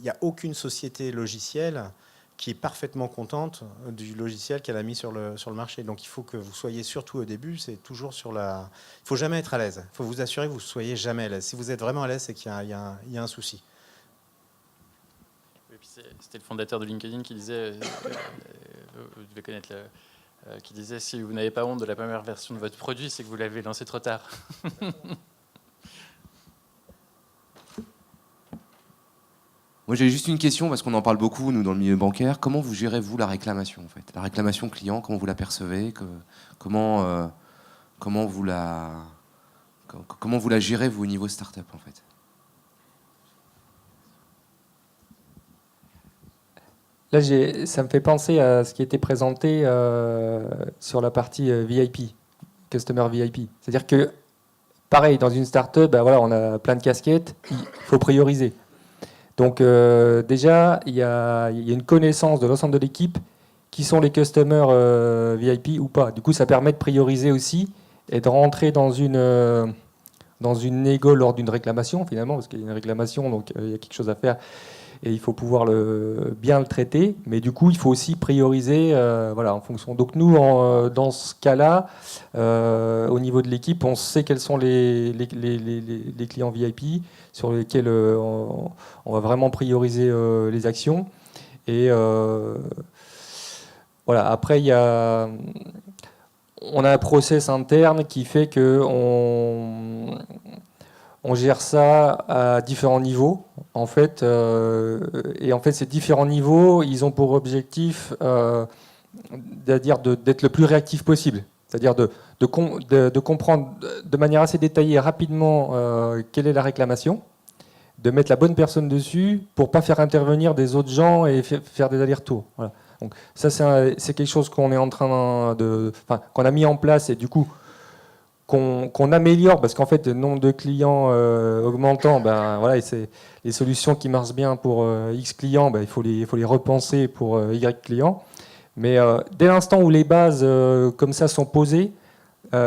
Speaker 4: n'y a aucune société logicielle qui est parfaitement contente du logiciel qu'elle a mis sur le marché. Donc il faut que vous soyez, surtout au début, c'est toujours sur la... Il ne faut jamais être à l'aise. Il faut vous assurer que vous ne soyez jamais à l'aise. Si vous êtes vraiment à l'aise, c'est qu'il y a un souci.
Speaker 3: Et puis c'était le fondateur de LinkedIn qui disait, vous devez connaître qui disait, si vous n'avez pas honte de la première version de votre produit, c'est que vous l'avez lancé trop tard.
Speaker 1: Moi, j'ai juste une question, parce qu'on en parle beaucoup, nous, dans le milieu bancaire. Comment vous gérez, vous, la réclamation, en fait? La réclamation client, comment vous la percevez? Comment vous la gérez, vous, au niveau startup, en fait?
Speaker 7: Là, ça me fait penser à ce qui était présenté sur la partie VIP, Customer VIP. C'est-à-dire que, pareil, dans une startup, ben voilà, on a plein de casquettes, il faut prioriser. Donc déjà, il y a une connaissance de l'ensemble de l'équipe qui sont les customers VIP ou pas. Du coup, ça permet de prioriser aussi et de rentrer dans une négo lors d'une réclamation, finalement, parce qu'il y a une réclamation, donc il y a quelque chose à faire et il faut pouvoir bien le traiter. Mais du coup, il faut aussi prioriser voilà, en fonction. Donc nous, dans ce cas-là, au niveau de l'équipe, on sait quels sont les clients VIP sur lesquels on va vraiment prioriser les actions. Et voilà. Après, on a un process interne qui fait que on gère ça à différents niveaux, en fait. Et en fait, ces différents niveaux, ils ont pour objectif d'être le plus réactif possible. C'est-à-dire de comprendre de manière assez détaillée et rapidement quelle est la réclamation, de mettre la bonne personne dessus pour ne pas faire intervenir des autres gens et faire des allers-retours. Voilà. Donc ça, c'est quelque chose qu'on est en train qu'on a mis en place et du coup qu'on améliore, parce qu'en fait, le nombre de clients augmentant, ben, voilà, et c'est les solutions qui marchent bien pour X clients, ben, il faut les repenser pour Y clients. Mais dès l'instant où les bases comme ça sont posées,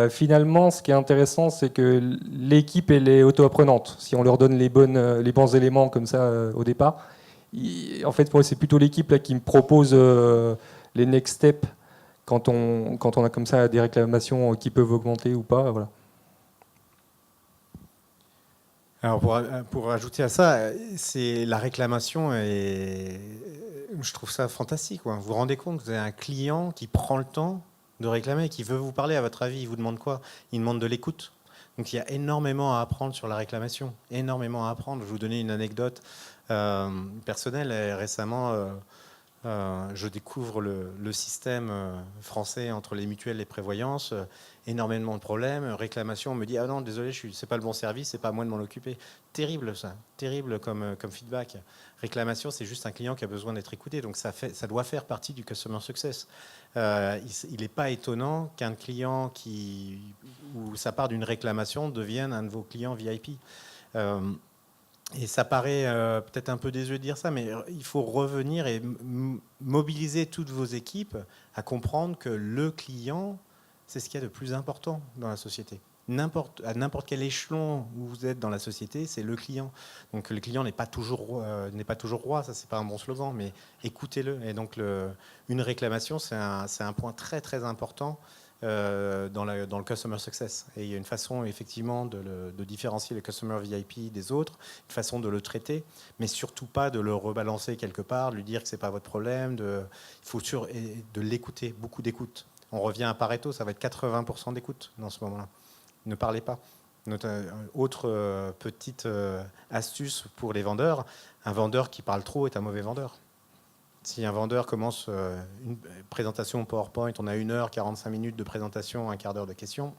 Speaker 7: finalement, ce qui est intéressant, c'est que l'équipe elle est auto-apprenante. Si on leur donne les bons éléments comme ça au départ, en fait, c'est plutôt l'équipe là qui me propose les next steps quand on a comme ça des réclamations qui peuvent augmenter ou pas. Voilà.
Speaker 4: Alors pour ajouter à ça, c'est la réclamation et je trouve ça fantastique. Quoi. Vous vous rendez compte, vous avez un client qui prend le temps de réclamer, qui veut vous parler. À votre avis, il vous demande quoi? Il demande de l'écoute. Donc il y a énormément à apprendre sur la réclamation, énormément à apprendre. Je vais vous donner une anecdote personnelle. Récemment, je découvre le système français entre les mutuelles et les prévoyances. Énormément de problèmes, réclamation. On me dit ah non, désolé, c'est pas le bon service, c'est pas à moi de m'en occuper. Terrible ça, terrible comme feedback. Réclamation, c'est juste un client qui a besoin d'être écouté, donc ça doit faire partie du customer success. Il n'est pas étonnant qu'un client où ça part d'une réclamation devienne un de vos clients VIP. Et ça paraît peut-être un peu désuet de dire ça, mais il faut revenir et mobiliser toutes vos équipes à comprendre que le client, c'est ce qu'il y a de plus important dans la société. À n'importe quel échelon où vous êtes dans la société, c'est le client. Donc le client n'est pas toujours roi, ça c'est pas un bon slogan, mais écoutez-le. Et donc une réclamation, c'est un point très très important dans le customer success. Et il y a une façon effectivement de différencier le customer VIP des autres, une façon de le traiter, mais surtout pas de le rebalancer quelque part, de lui dire que c'est pas votre problème. Il faut de l'écouter, beaucoup d'écoute. On revient à Pareto, ça va être 80% d'écoute dans ce moment-là. Ne parlez pas. Autre petite astuce pour les vendeurs, un vendeur qui parle trop est un mauvais vendeur. Si un vendeur commence une présentation PowerPoint, on a 1 heure, 45 minutes de présentation, un quart d'heure de questions,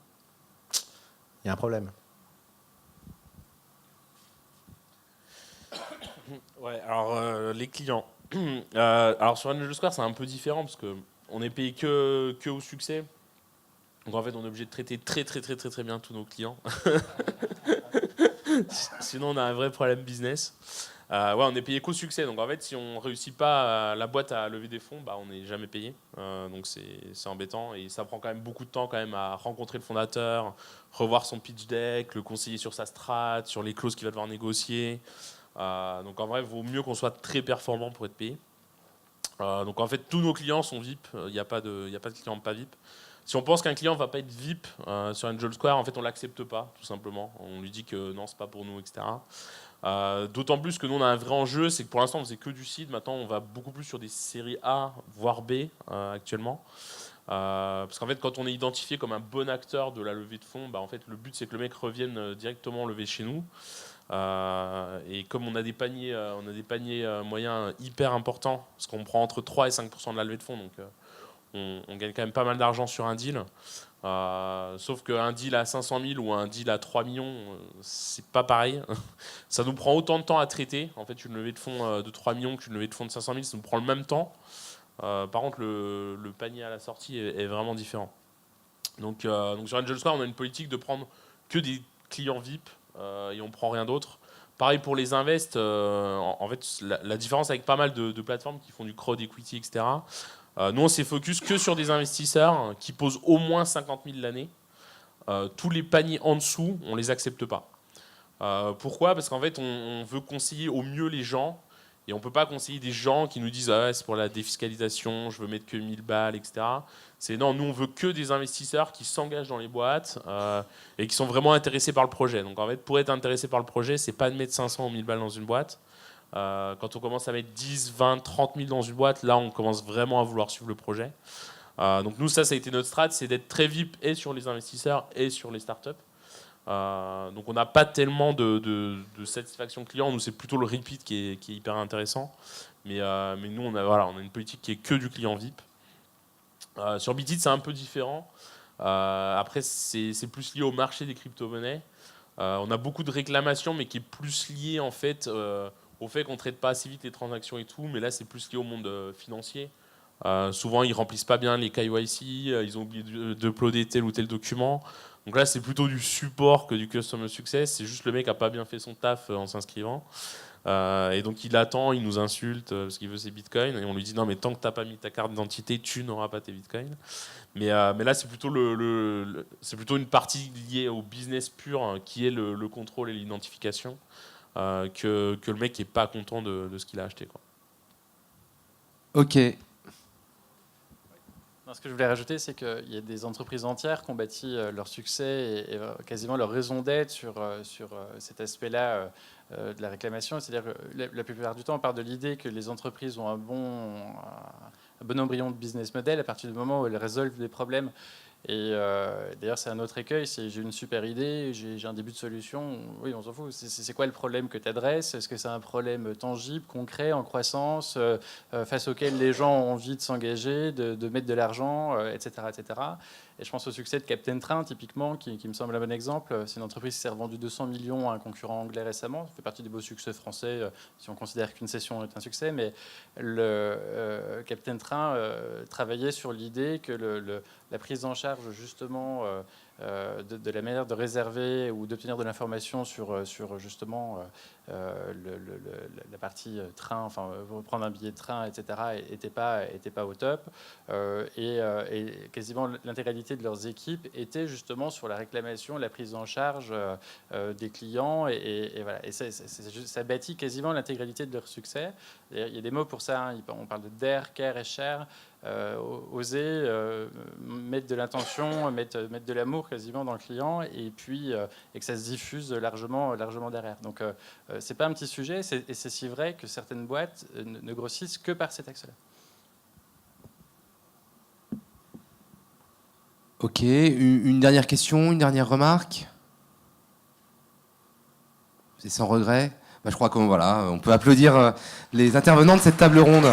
Speaker 4: il y a un problème.
Speaker 6: Ouais, alors les clients. Alors sur Angel Square, c'est un peu différent parce qu'on est payé que au succès. Donc en fait, on est obligé de traiter très bien tous nos clients. Sinon, on a un vrai problème business. On est payé qu'au succès. Donc en fait, si on réussit pas la boîte à lever des fonds, on n'est jamais payé. Donc c'est embêtant et ça prend quand même beaucoup de temps quand même à rencontrer le fondateur, revoir son pitch deck, le conseiller sur sa strat, sur les clauses qu'il va devoir négocier. Donc en vrai, il vaut mieux qu'on soit très performant pour être payé. Donc en fait, tous nos clients sont VIP. Il n'y a pas de client pas VIP. Si on pense qu'un client va pas être VIP sur Angel Square, en fait, on l'accepte pas, tout simplement. On lui dit que non, c'est pas pour nous, etc. D'autant plus que nous, on a un vrai enjeu, c'est que pour l'instant, on faisait que du seed. Maintenant, on va beaucoup plus sur des séries A, voire B actuellement. Parce qu'en fait, quand on est identifié comme un bon acteur de la levée de fonds, en fait, le but, c'est que le mec revienne directement lever chez nous. Et comme on a des paniers moyens hyper importants, parce qu'on prend entre 3 et 5% de la levée de fonds, donc on gagne quand même pas mal d'argent sur un deal. Sauf qu'un deal à 500 000 ou un deal à 3 millions, c'est pas pareil. Ça nous prend autant de temps à traiter. En fait, une levée de fonds de 3 millions qu'une levée de fonds de 500 000, ça nous prend le même temps. Par contre, le panier à la sortie est vraiment différent. Donc sur Angel Square, on a une politique de prendre que des clients VIP et on prend rien d'autre. Pareil pour les invests. En fait, la différence avec pas mal de plateformes qui font du crowd equity, etc. Nous, on s'est focus que sur des investisseurs qui posent au moins 50 000 l'année. Tous les paniers en dessous, on ne les accepte pas. Pourquoi ? Parce qu'en fait, on veut conseiller au mieux les gens. Et on ne peut pas conseiller des gens qui nous disent ah ouais, c'est pour la défiscalisation, je veux mettre que 1000 balles, etc. C'est non, nous, on veut que des investisseurs qui s'engagent dans les boîtes et qui sont vraiment intéressés par le projet. Donc en fait, pour être intéressé par le projet, c'est pas de mettre 500 ou 1000 balles dans une boîte. Quand on commence à mettre 10, 20, 30 000 dans une boîte, là, on commence vraiment à vouloir suivre le projet. Donc nous, ça a été notre strat, c'est d'être très VIP et sur les investisseurs et sur les startups. Donc on n'a pas tellement de satisfaction client. Nous, c'est plutôt le repeat qui est hyper intéressant. Mais nous, on a une politique qui est que du client VIP. Sur Bitit, c'est un peu différent. Après, c'est plus lié au marché des crypto-monnaies. On a beaucoup de réclamations, mais qui est plus lié en fait au fait qu'on ne traite pas assez vite les transactions et tout, mais là c'est plus lié au monde financier. Souvent ils remplissent pas bien les KYC, ils ont oublié d'uploader tel ou tel document. Donc là c'est plutôt du support que du customer success, c'est juste le mec a pas bien fait son taf en s'inscrivant. Et donc il attend, il nous insulte parce qu'il veut ses bitcoins et on lui dit non mais tant que tu n'as pas mis ta carte d'identité, tu n'auras pas tes bitcoins. Mais là c'est plutôt, c'est plutôt une partie liée au business pur qui est le contrôle et l'identification. Que le mec n'est pas content de ce qu'il a acheté, quoi.
Speaker 1: Ok.
Speaker 3: Non, ce que je voulais rajouter, c'est qu'il y a des entreprises entières qui ont bâti leur succès et quasiment leur raison d'être sur cet aspect-là de la réclamation. C'est-à-dire que la plupart du temps, on part de l'idée que les entreprises ont un bon embryon de business model à partir du moment où elles résolvent des problèmes. Et d'ailleurs, c'est un autre écueil, c'est j'ai une super idée, j'ai un début de solution. Oui, on s'en fout. C'est quoi le problème que tu adresses ? Est-ce que c'est un problème tangible, concret, en croissance, face auquel les gens ont envie de s'engager, de mettre de l'argent, etc., etc. Et je pense au succès de Captain Train, typiquement, qui me semble un bon exemple. C'est une entreprise qui s'est revendue 200 millions à un concurrent anglais récemment. Ça fait partie des beaux succès français, si on considère qu'une session est un succès. Mais le Captain Train travaillait sur l'idée que la prise en charge, justement, de la manière de réserver ou d'obtenir de l'information sur justement la partie train, enfin prendre un billet de train, etc., n'était pas au top. Et quasiment l'intégralité de leurs équipes était justement sur la réclamation, la prise en charge des clients. Et voilà. Et ça bâtit quasiment l'intégralité de leur succès. Il y a des mots pour ça. Hein. On parle de dare, care et share. Oser mettre de l'intention, mettre de l'amour quasiment dans le client et puis et que ça se diffuse largement derrière. Donc c'est pas un petit sujet et c'est si vrai que certaines boîtes ne grossissent que par cet axe-là.
Speaker 1: Ok, une dernière question, une dernière remarque ? C'est sans regret ? Je crois qu'on peut applaudir les intervenants de cette table ronde.